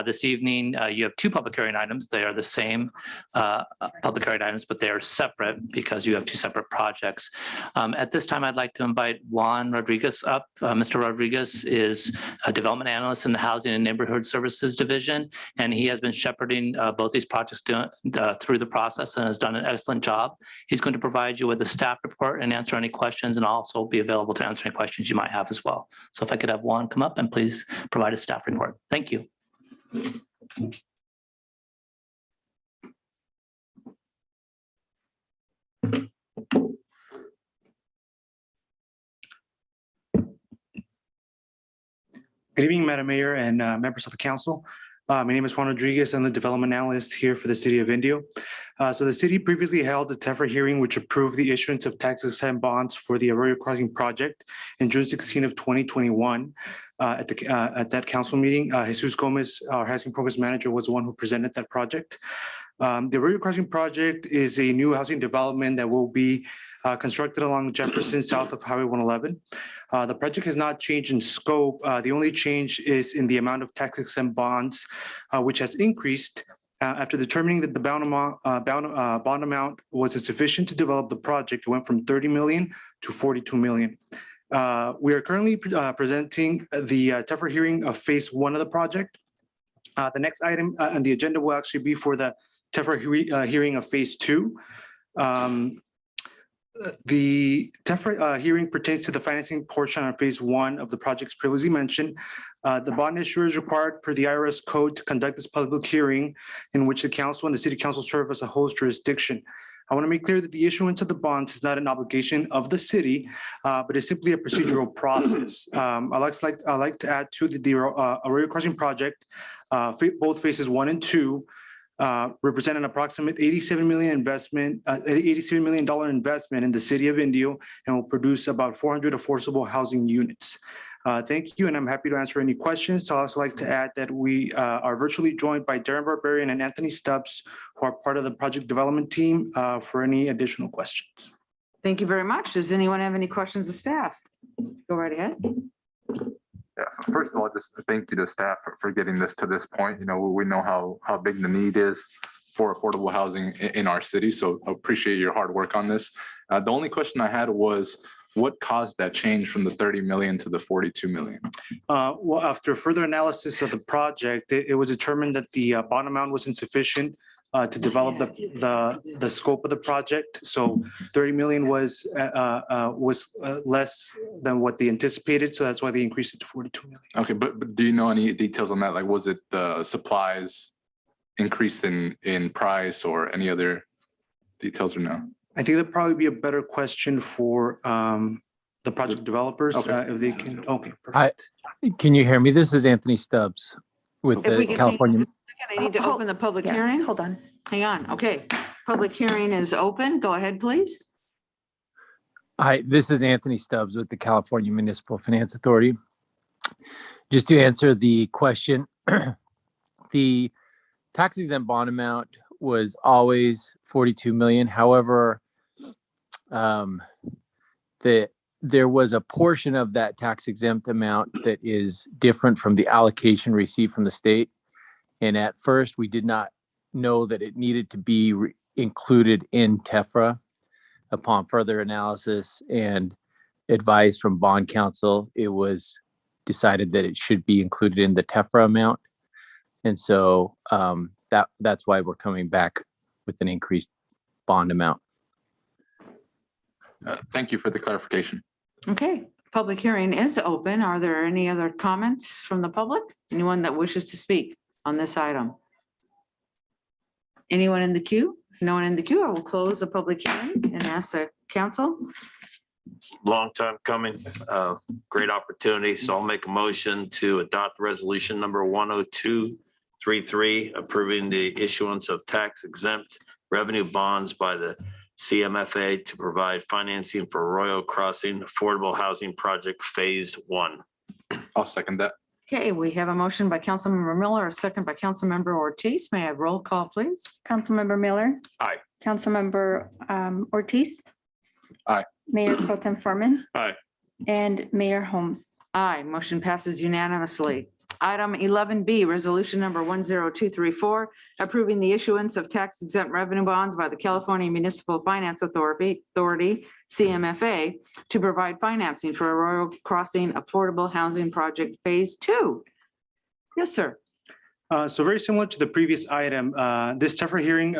This evening, you have two public hearing items. They are the same public hearing items, but they are separate because you have two separate projects. At this time, I'd like to invite Juan Rodriguez up. Mr. Rodriguez is a development analyst in the Housing and Neighborhood Services Division, and he has been shepherding both these projects through the process and has done an excellent job. He's going to provide you with a staff report and answer any questions, and also be available to answer any questions you might have as well. So if I could have Juan come up and please provide a staff report. Thank you. Good evening, Madam Mayor and members of the council. My name is Juan Rodriguez. I'm the development analyst here for the city of Indio. So the city previously held a TEFRA hearing which approved the issuance of tax exempt bonds for the Arroyo Crossing project in June 16 of 2021. At that council meeting, Jesus Gomez, our housing progress manager, was the one who presented that project. The Arroyo Crossing project is a new housing development that will be constructed along Jefferson south of Highway 111. The project has not changed in scope. The only change is in the amount of tax exempt bonds, which has increased after determining that the bond amount was insufficient to develop the project. It went from 30 million to 42 million. We are currently presenting the TEFRA hearing of phase 1 of the project. The next item on the agenda will actually be for the TEFRA hearing of phase 2. The TEFRA hearing pertains to the financing portion on phase 1 of the projects previously mentioned. The bond issuer is required per the IRS code to conduct this public hearing in which the council and the city council serve as a host jurisdiction. I want to make clear that the issuance of the bonds is not an obligation of the city, but is simply a procedural process. I'd like to add to the Arroyo Crossing project, both phases 1 and 2, represent an approximate $87 million investment in the city of Indio, and will produce about 400 affordable housing units. Thank you, and I'm happy to answer any questions. So I'd also like to add that we are virtually joined by Darren Barbarian and Anthony Stubbs, who are part of the project development team, for any additional questions. Thank you very much. Does anyone have any questions of staff? Go right ahead. Yeah, first of all, just thank you to staff for getting this to this point. You know, we know how big the need is for affordable housing in our city. So I appreciate your hard work on this. The only question I had was, what caused that change from the 30 million to the 42 million? Well, after further analysis of the project, it was determined that the bond amount was insufficient to develop the scope of the project. So 30 million was less than what they anticipated. So that's why they increased it to 42 million. Okay, but do you know any details on that? Like, was it the supplies increased in price or any other details or no? I think that'd probably be a better question for the project developers, if they can. Okay, perfect. Can you hear me? This is Anthony Stubbs with If we the can California. I need to open the public hearing. Hold on. Hang on. Okay. Public hearing is open. Go ahead, please. Hi, this is Anthony Stubbs with the California Municipal Finance Authority. Just to answer the question, the tax exempt bond amount was always 42 million. However, there was a portion of that tax exempt amount that is different from the allocation received from the state. And at first, we did not know that it needed to be included in TEFRA. Upon further analysis and advice from bond counsel, it was decided that it should be included in the TEFRA amount. And so that's why we're coming back with an increased bond amount. Thank you for the clarification. Okay. Public hearing is open. Are there any other comments from the public? Anyone that wishes to speak on this item? Anyone in the queue? No one in the queue. I will close the public hearing and ask the council. Long time coming, great opportunity. So I'll make a motion to adopt resolution number 10233, approving the issuance of tax exempt revenue bonds by the CMFA to provide financing for Royal Crossing Affordable Housing Project Phase 1. I'll second that. Okay, we have a motion by Councilmember Miller, a second by Councilmember Ortiz. May I have roll call, please? Councilmember Miller. Aye. Councilmember Ortiz. Aye. Mayor Pro Tem Furman Aye. and Mayor Holmes. Aye, motion passes unanimously. Item 11B, resolution number 10234, approving the issuance of tax exempt revenue bonds by the California Municipal Finance Authority, CMFA, to provide financing for a Royal Crossing Affordable Housing Project Phase 2. Yes, sir. So very similar to the previous item, this TEFRA hearing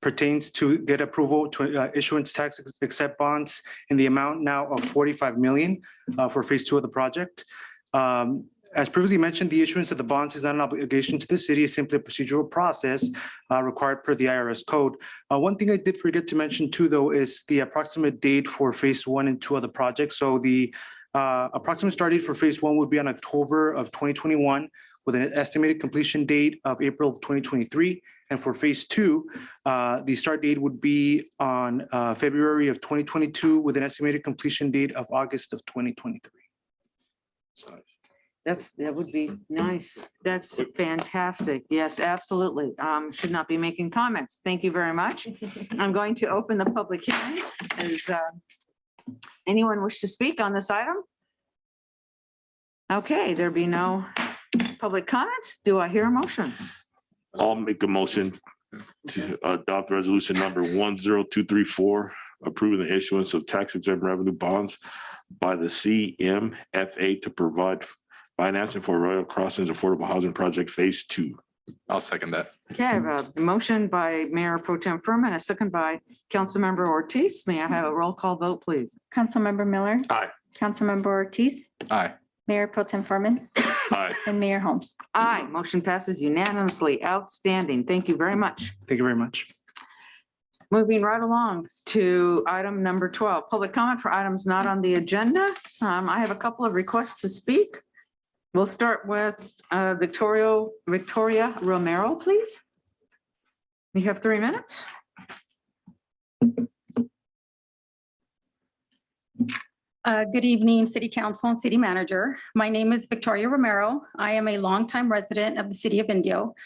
pertains to get approval to issuance tax exempt bonds in the amount now of 45 million for phase 2 of the project. As previously mentioned, the issuance of the bonds is not an obligation to the city, it's simply a procedural process required per the IRS code. One thing I did forget to mention too, though, is the approximate date for phase 1 and 2 of the project. So the approximate start date for phase 1 would be on October of 2021 with an estimated completion date of April of 2023. And for phase 2, the start date would be on February of 2022 with an estimated completion date of August of 2023. So That would be nice. That's fantastic. Yes, absolutely. Should not be making comments. Thank you very much. I'm going to open the public hearing. Does anyone wish to speak on this item? Okay, there be no public comments. Do I hear a motion? I'll make a motion to adopt resolution number 10234, approving the issuance of tax exempt revenue bonds by the CMFA to provide financing for Royal Crossings Affordable Housing Project Phase 2. I'll second that. Okay, I have a motion by Mayor Pro Tem Furman, a second by Councilmember Ortiz. May I have a roll call vote, please? Councilmember Miller. Aye. Councilmember Ortiz. Aye. Mayor Pro Tem Furman Aye. and Mayor Holmes. Aye, motion passes unanimously. Outstanding. Thank you very much. thank you very much. Moving right along to item number 12, public comment for items not on the agenda. I have a couple of requests to speak. We'll start with Victoria Romero, please. You have 3 minutes. Good evening, City Council and City Manager. My name is Victoria Romero. I am a longtime resident of the City of Indio.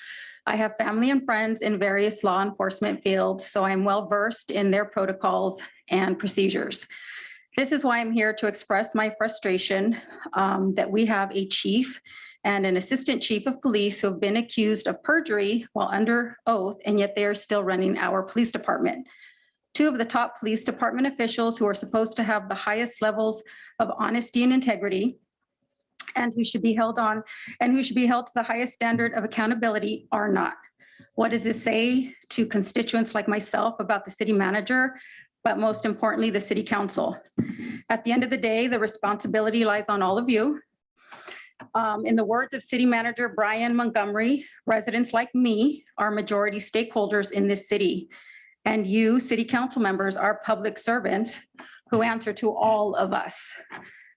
I have family and friends in various law enforcement fields, so I'm well versed in their protocols and procedures. This is why I'm here to express my frustration that we have a chief and an assistant chief of police who have been accused of perjury while under oath, and yet they are still running our police department. 2 of the top police department officials who are supposed to have the highest levels of honesty and integrity and who should be held to the highest standard of accountability are not. What does this say to constituents like myself about the city manager, but most importantly, the city council? At the end of the day, the responsibility lies on all of you. In the words of City Manager Brian Montgomery, residents like me are majority stakeholders in this city. And you, city council members, are public servants who answer to all of us.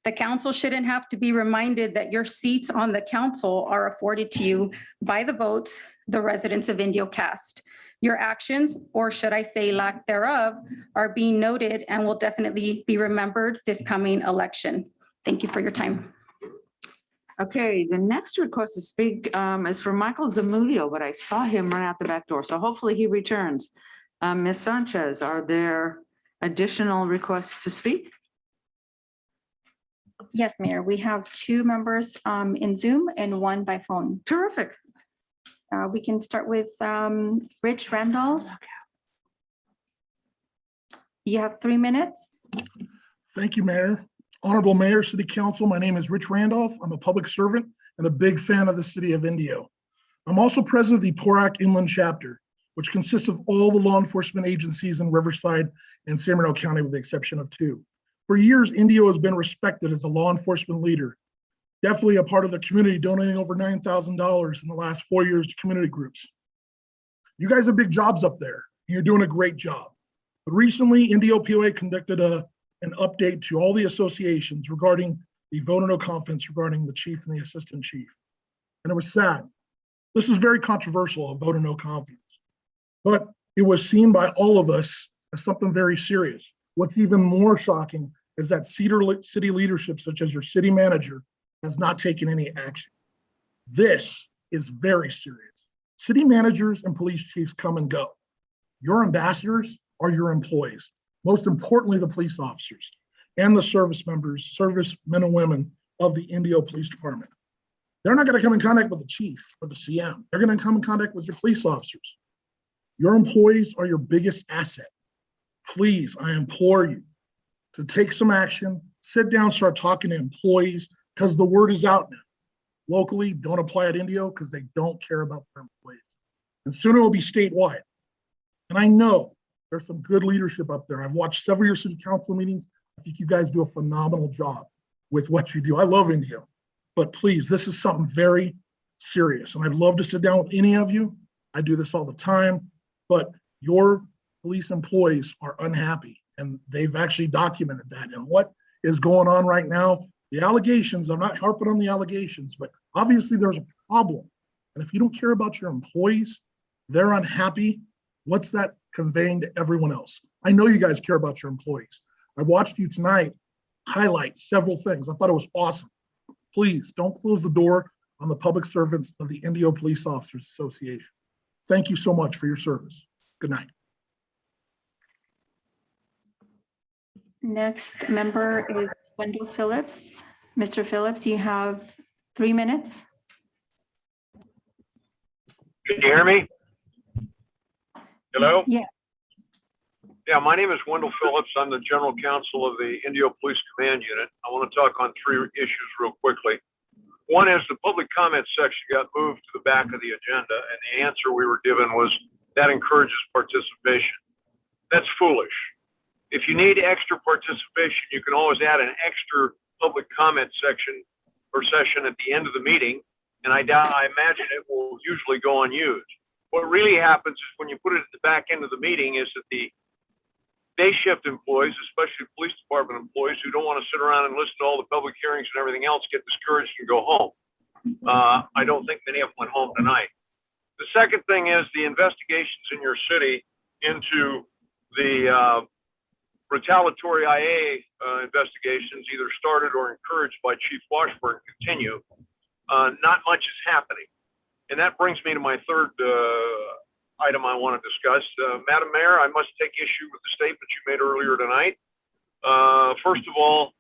The council shouldn't have to be reminded that your seats on the council are afforded to you by the votes the residents of Indio cast. Your actions, or should I say lack thereof, are being noted and will definitely be remembered this coming election. Thank you for your time. Okay, the next request to speak is for Michael Zamudio, but I saw him run out the back door, so hopefully he returns. Ms. Sanchez, are there additional requests to speak? Yes, Mayor, we have 2 members in Zoom and 1 by phone. Terrific. We can start with Rich Randolph. You have 3 minutes. Thank you, Mayor. Honorable Mayor, City Council, my name is Rich Randolph. I'm a public servant and a big fan of the City of Indio. I'm also president of the Porac Inland Chapter, which consists of all the law enforcement agencies in Riverside and San Bernardino County with the exception of 2. For years, Indio has been respected as a law enforcement leader. Definitely a part of the community, donating over $9,000 in the last 4 years to community groups. You guys have big jobs up there. And you're doing a great job. But recently, Indio POA conducted an update to all the associations regarding the vote of no confidence regarding the chief and the assistant chief. And it was sad. This is very controversial, a vote of no confidence. But it was seen by all of us as something very serious. What's even more shocking is that city leadership, such as your city manager, has not taken any action. This is very serious. City managers and police chiefs come and go. Your ambassadors are your employees. Most importantly, the police officers and the service members, servicemen and women of the Indio Police Department. They're not going to come in contact with the chief or the CM. They're going to come in contact with your police officers. Your employees are your biggest asset. Please, I implore you to take some action, sit down, start talking to employees, because the word is out now. Locally, don't apply at Indio because they don't care about their employees. And soon it will be statewide. And I know there's some good leadership up there. I've watched several of your city council meetings. I think you guys do a phenomenal job with what you do. I love Indio, but please, this is something very serious. And I'd love to sit down with any of you. I do this all the time, but your police employees are unhappy and they've actually documented that. And what is going on right now, the allegations, I'm not harping on the allegations, but obviously there's a problem. And if you don't care about your employees, they're unhappy. What's that conveying to everyone else? I know you guys care about your employees. I watched you tonight highlight several things. I thought it was awesome. Please don't close the door on the public servants of the Indio Police Officers Association. Thank you so much for your service. Good night. Next member is Wendy Phillips. Mr. Phillips, you have 3 minutes. Can you hear me? Hello? Yeah. Yeah, my name is Wendell Phillips. I'm the General Counsel of the Indio Police Command Unit. I want to talk on 3 issues real quickly. One is the public comment section got moved to the back of the agenda, and the answer we were given was that encourages participation. That's foolish. If you need extra participation, you can always add an extra public comment section or session at the end of the meeting, and I imagine it will usually go unused. What really happens is when you put it at the back end of the meeting is that the day shift employees, especially police department employees who don't want to sit around and listen to all the public hearings and everything else, get discouraged and go home. I don't think many of them went home tonight. The second thing is the investigations in your city into the retaliatory IA investigations, either started or encouraged by Chief Washburn, continue. Not much is happening. And that brings me to my third item I want to discuss. Madam Mayor, I must take issue with the statement you made earlier tonight. First of all,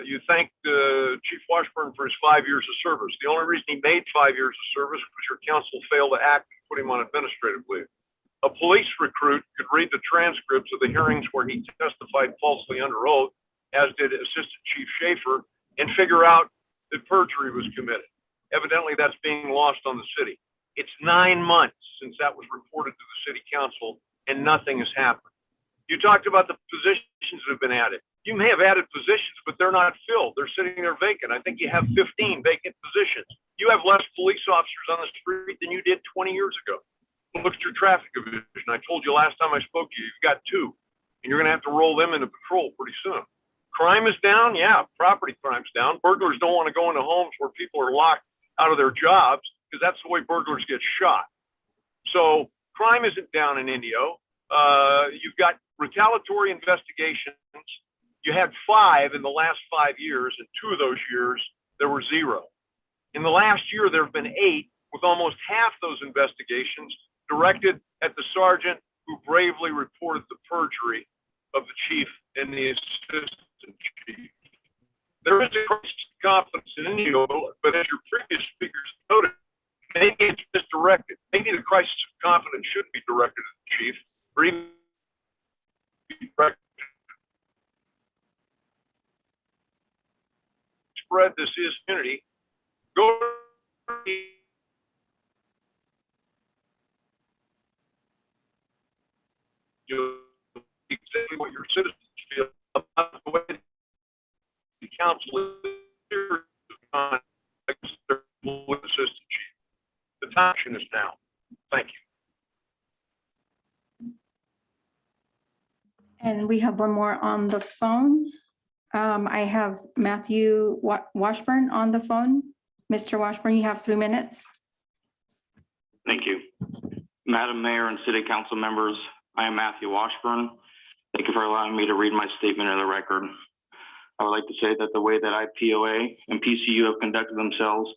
you thanked Chief Washburn for his 5 years of service. The only reason he made 5 years of service was your council failed to act and put him on administrative leave. A police recruit could read the transcripts of the hearings where he testified falsely under oath, as did Assistant Chief Schaefer, and figure out that perjury was committed. Evidently, that's being lost on the city. It's 9 months since that was reported to the city council, and nothing has happened. You talked about the positions that have been added. You may have added positions, but they're not filled. They're sitting there vacant. I think you have 15 vacant positions. You have less police officers on the street than you did 20 years ago. Look at your traffic division. I told you last time I spoke to you, you've got 2, and you're going to have to roll them into patrol pretty soon. Crime is down. Yeah, property crime's down. Burglars don't want to go into homes where people are locked out of their jobs because that's the way burglars get shot. So crime isn't down in Indio. You've got retaliatory investigations. You had 5 in the last 5 years, and 2 of those years there were 0. In the last year, there have been 8, with almost half those investigations directed at the sergeant who bravely reported the perjury of the chief and the assistant chief. There is a crisis of confidence in Indio, but as your previous speakers noted, maybe it's misdirected. Maybe the crisis of confidence shouldn't be directed at the chief, or even be directed. Spread this is unity. Go exactly what your citizens feel about the way the council is on their assistant chief. The time is now. Thank you. And we have one more on the phone. I have Matthew Washburn on the phone. Mr. Washburn, you have 3 minutes. Thank you. Madam Mayor and City Council members, I am Matthew Washburn. Thank you for allowing me to read my statement in the record. I would like to say that the way that IPOA and PCU have conducted themselves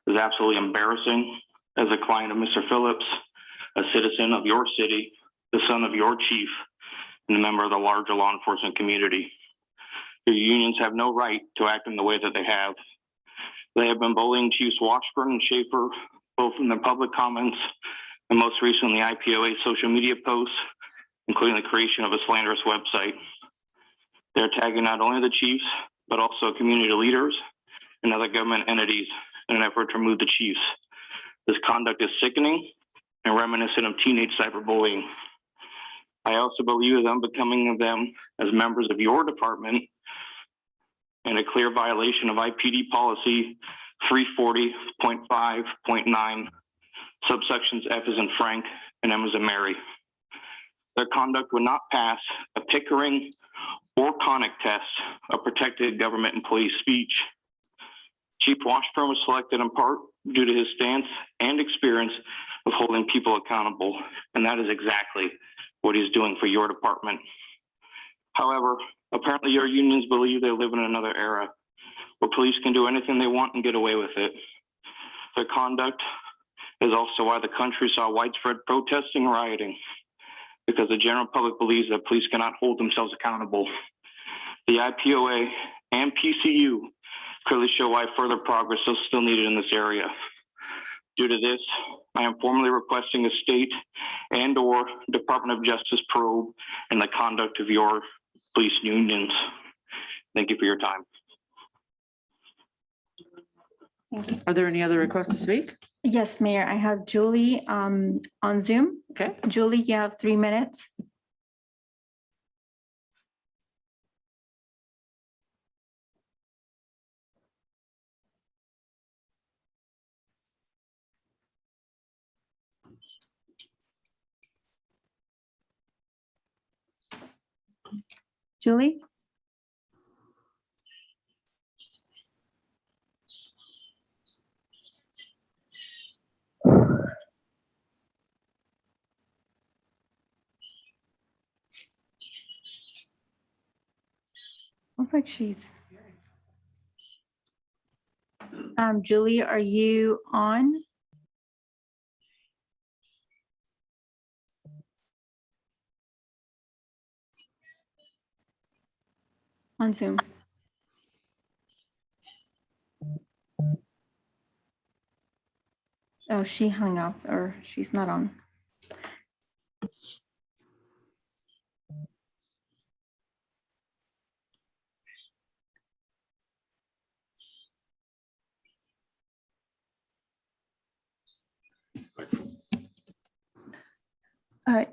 is absolutely embarrassing. As a client of Mr. Phillips, a citizen of your city, the son of your chief, and a member of the larger law enforcement community. Your unions have no right to act in the way that they have. They have been bullying Chiefs Washburn and Schaefer, both in their public comments and most recently IPOA social media posts, including the creation of a slanderous website. They're tagging not only the chiefs, but also community leaders and other government entities in an effort to remove the chiefs. This conduct is sickening and reminiscent of teenage cyberbullying. I also believe that unbecoming of them as members of your department and a clear violation of IPD policy 340.5.9, subsections F as in Frank and M as in Mary. Their conduct would not pass a Pickering or Connick test of protected government employee speech. Chief Washburn was selected in part due to his stance and experience of holding people accountable, and that is exactly what he's doing for your department. However, apparently your unions believe they live in another era where police can do anything they want and get away with it. Their conduct is also why the country saw widespread protesting and rioting, because the general public believes that police cannot hold themselves accountable. The IPOA and PCU clearly show why further progress is still needed in this area. Due to this, I am formally requesting a state and/or Department of Justice probe in the conduct of your police unions. Thank you for your time. Thank you. Are there any other requests to speak? Yes, Mayor, I have Julie on Zoom. Okay. Julie, you have 3 minutes. Julie? Looks like she's. Julie, are you on? On Zoom. Oh, she hung up or she's not on.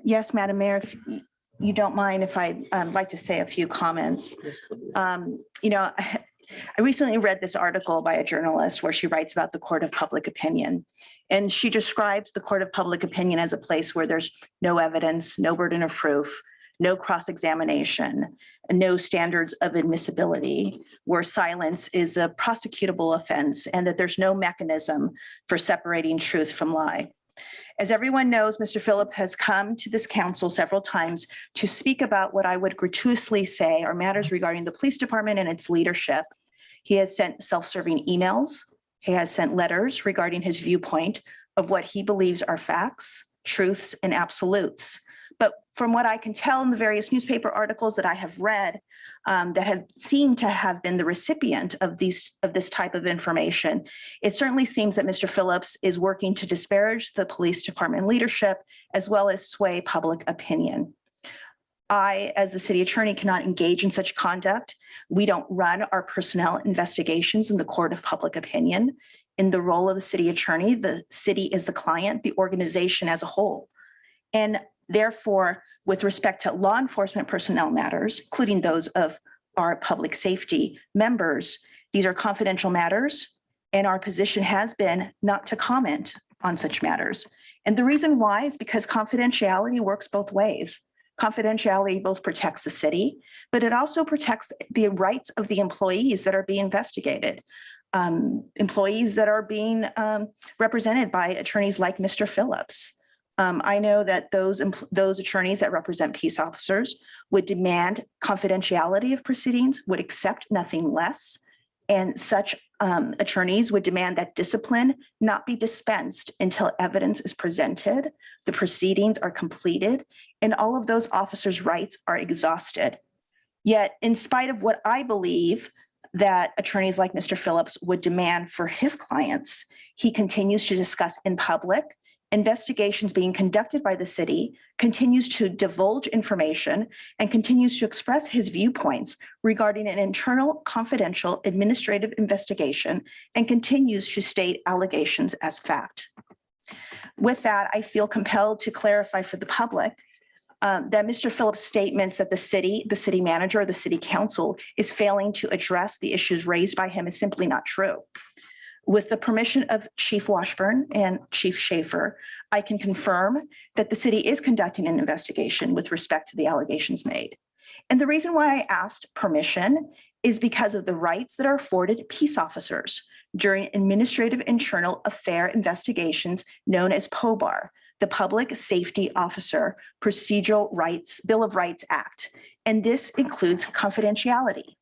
Yes, Madam Mayor, if you don't mind if I'd like to say a few comments. You know, I recently read this article by a journalist where she writes about the court of public opinion. And she describes the court of public opinion as a place where there's no evidence, no burden of proof, no cross-examination, and no standards of admissibility, where silence is a prosecutable offense, and that there's no mechanism for separating truth from lie. As everyone knows, Mr. Phillips has come to this council several times to speak about what I would gratuitously say are matters regarding the police department and its leadership. He has sent self-serving emails. He has sent letters regarding his viewpoint of what he believes are facts, truths, and absolutes. But from what I can tell in the various newspaper articles that I have read, that have seemed to have been the recipient of this type of information, it certainly seems that Mr. Phillips is working to disparage the police department leadership as well as sway public opinion. I, as the city attorney, cannot engage in such conduct. We don't run our personnel investigations in the court of public opinion. In the role of the city attorney, the city is the client, the organization as a whole. And therefore, with respect to law enforcement personnel matters, including those of are public safety members. These are confidential matters, and our position has been not to comment on such matters. And the reason why is because confidentiality works both ways. Confidentiality both protects the city, but it also protects the rights of the employees that are being investigated. Employees that are being represented by attorneys like Mr. Phillips. I know that those attorneys that represent peace officers would demand confidentiality of proceedings, would accept nothing less. And such attorneys would demand that discipline not be dispensed until evidence is presented, the proceedings are completed, and all of those officers' rights are exhausted. Yet, in spite of what I believe that attorneys like Mr. Phillips would demand for his clients, he continues to discuss in public investigations being conducted by the city, continues to divulge information, and continues to express his viewpoints regarding an internal confidential administrative investigation, and continues to state allegations as fact. With that, I feel compelled to clarify for the public that Mr. Phillips' statements that the city manager, or the city council is failing to address the issues raised by him is simply not true. With the permission of Chief Washburn and Chief Schaefer, I can confirm that the city is conducting an investigation with respect to the allegations made. And the reason why I asked permission is because of the rights that are afforded peace officers during administrative internal affair investigations known as POBAR, the Public Safety Officer Procedural Rights Bill of Rights Act. And this includes confidentiality.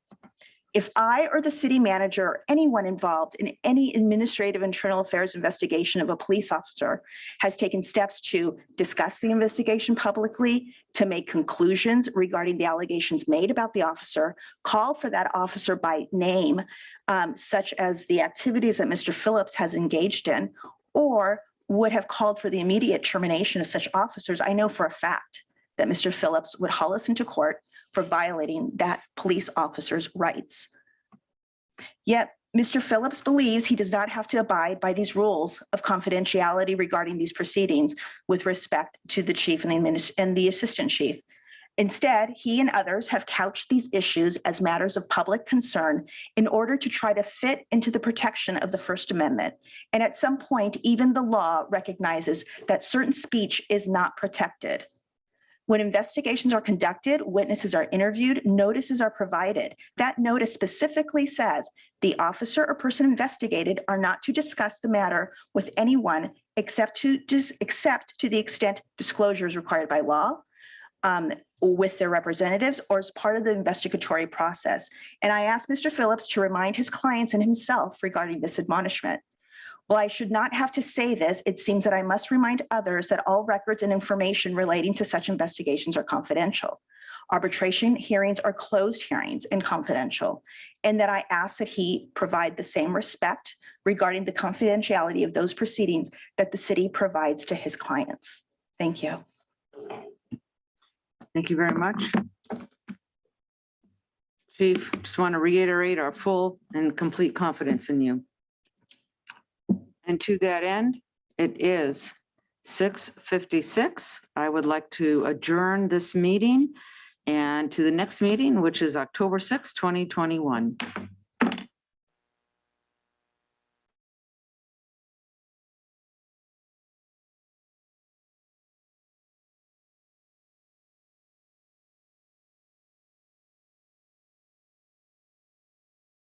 If I or the city manager or anyone involved in any administrative internal affairs investigation of a police officer has taken steps to discuss the investigation publicly, to make conclusions regarding the allegations made about the officer, call for that officer by name, such as the activities that Mr. Phillips has engaged in, or would have called for the immediate termination of such officers, I know for a fact that Mr. Phillips would haul us into court for violating that police officer's rights. Yet, Mr. Phillips believes he does not have to abide by these rules of confidentiality regarding these proceedings with respect to the chief and the assistant chief. Instead, he and others have couched these issues as matters of public concern in order to try to fit into the protection of the First Amendment. And at some point, even the law recognizes that certain speech is not protected. When investigations are conducted, witnesses are interviewed, notices are provided. That notice specifically says the officer or person investigated are not to discuss the matter with anyone except to the extent disclosure is required by law, with their representatives, or as part of the investigatory process. And I asked Mr. Phillips to remind his clients and himself regarding this admonishment. While I should not have to say this, it seems that I must remind others that all records and information relating to such investigations are confidential. Arbitration hearings are closed hearings and confidential, and that I ask that he provide the same respect regarding the confidentiality of those proceedings that the city provides to his clients. Thank you. Thank you very much. Chief, just want to reiterate our full and complete confidence in you. And to that end, it is 6:56. I would like to adjourn this meeting and to the next meeting, which is October 6, 2021.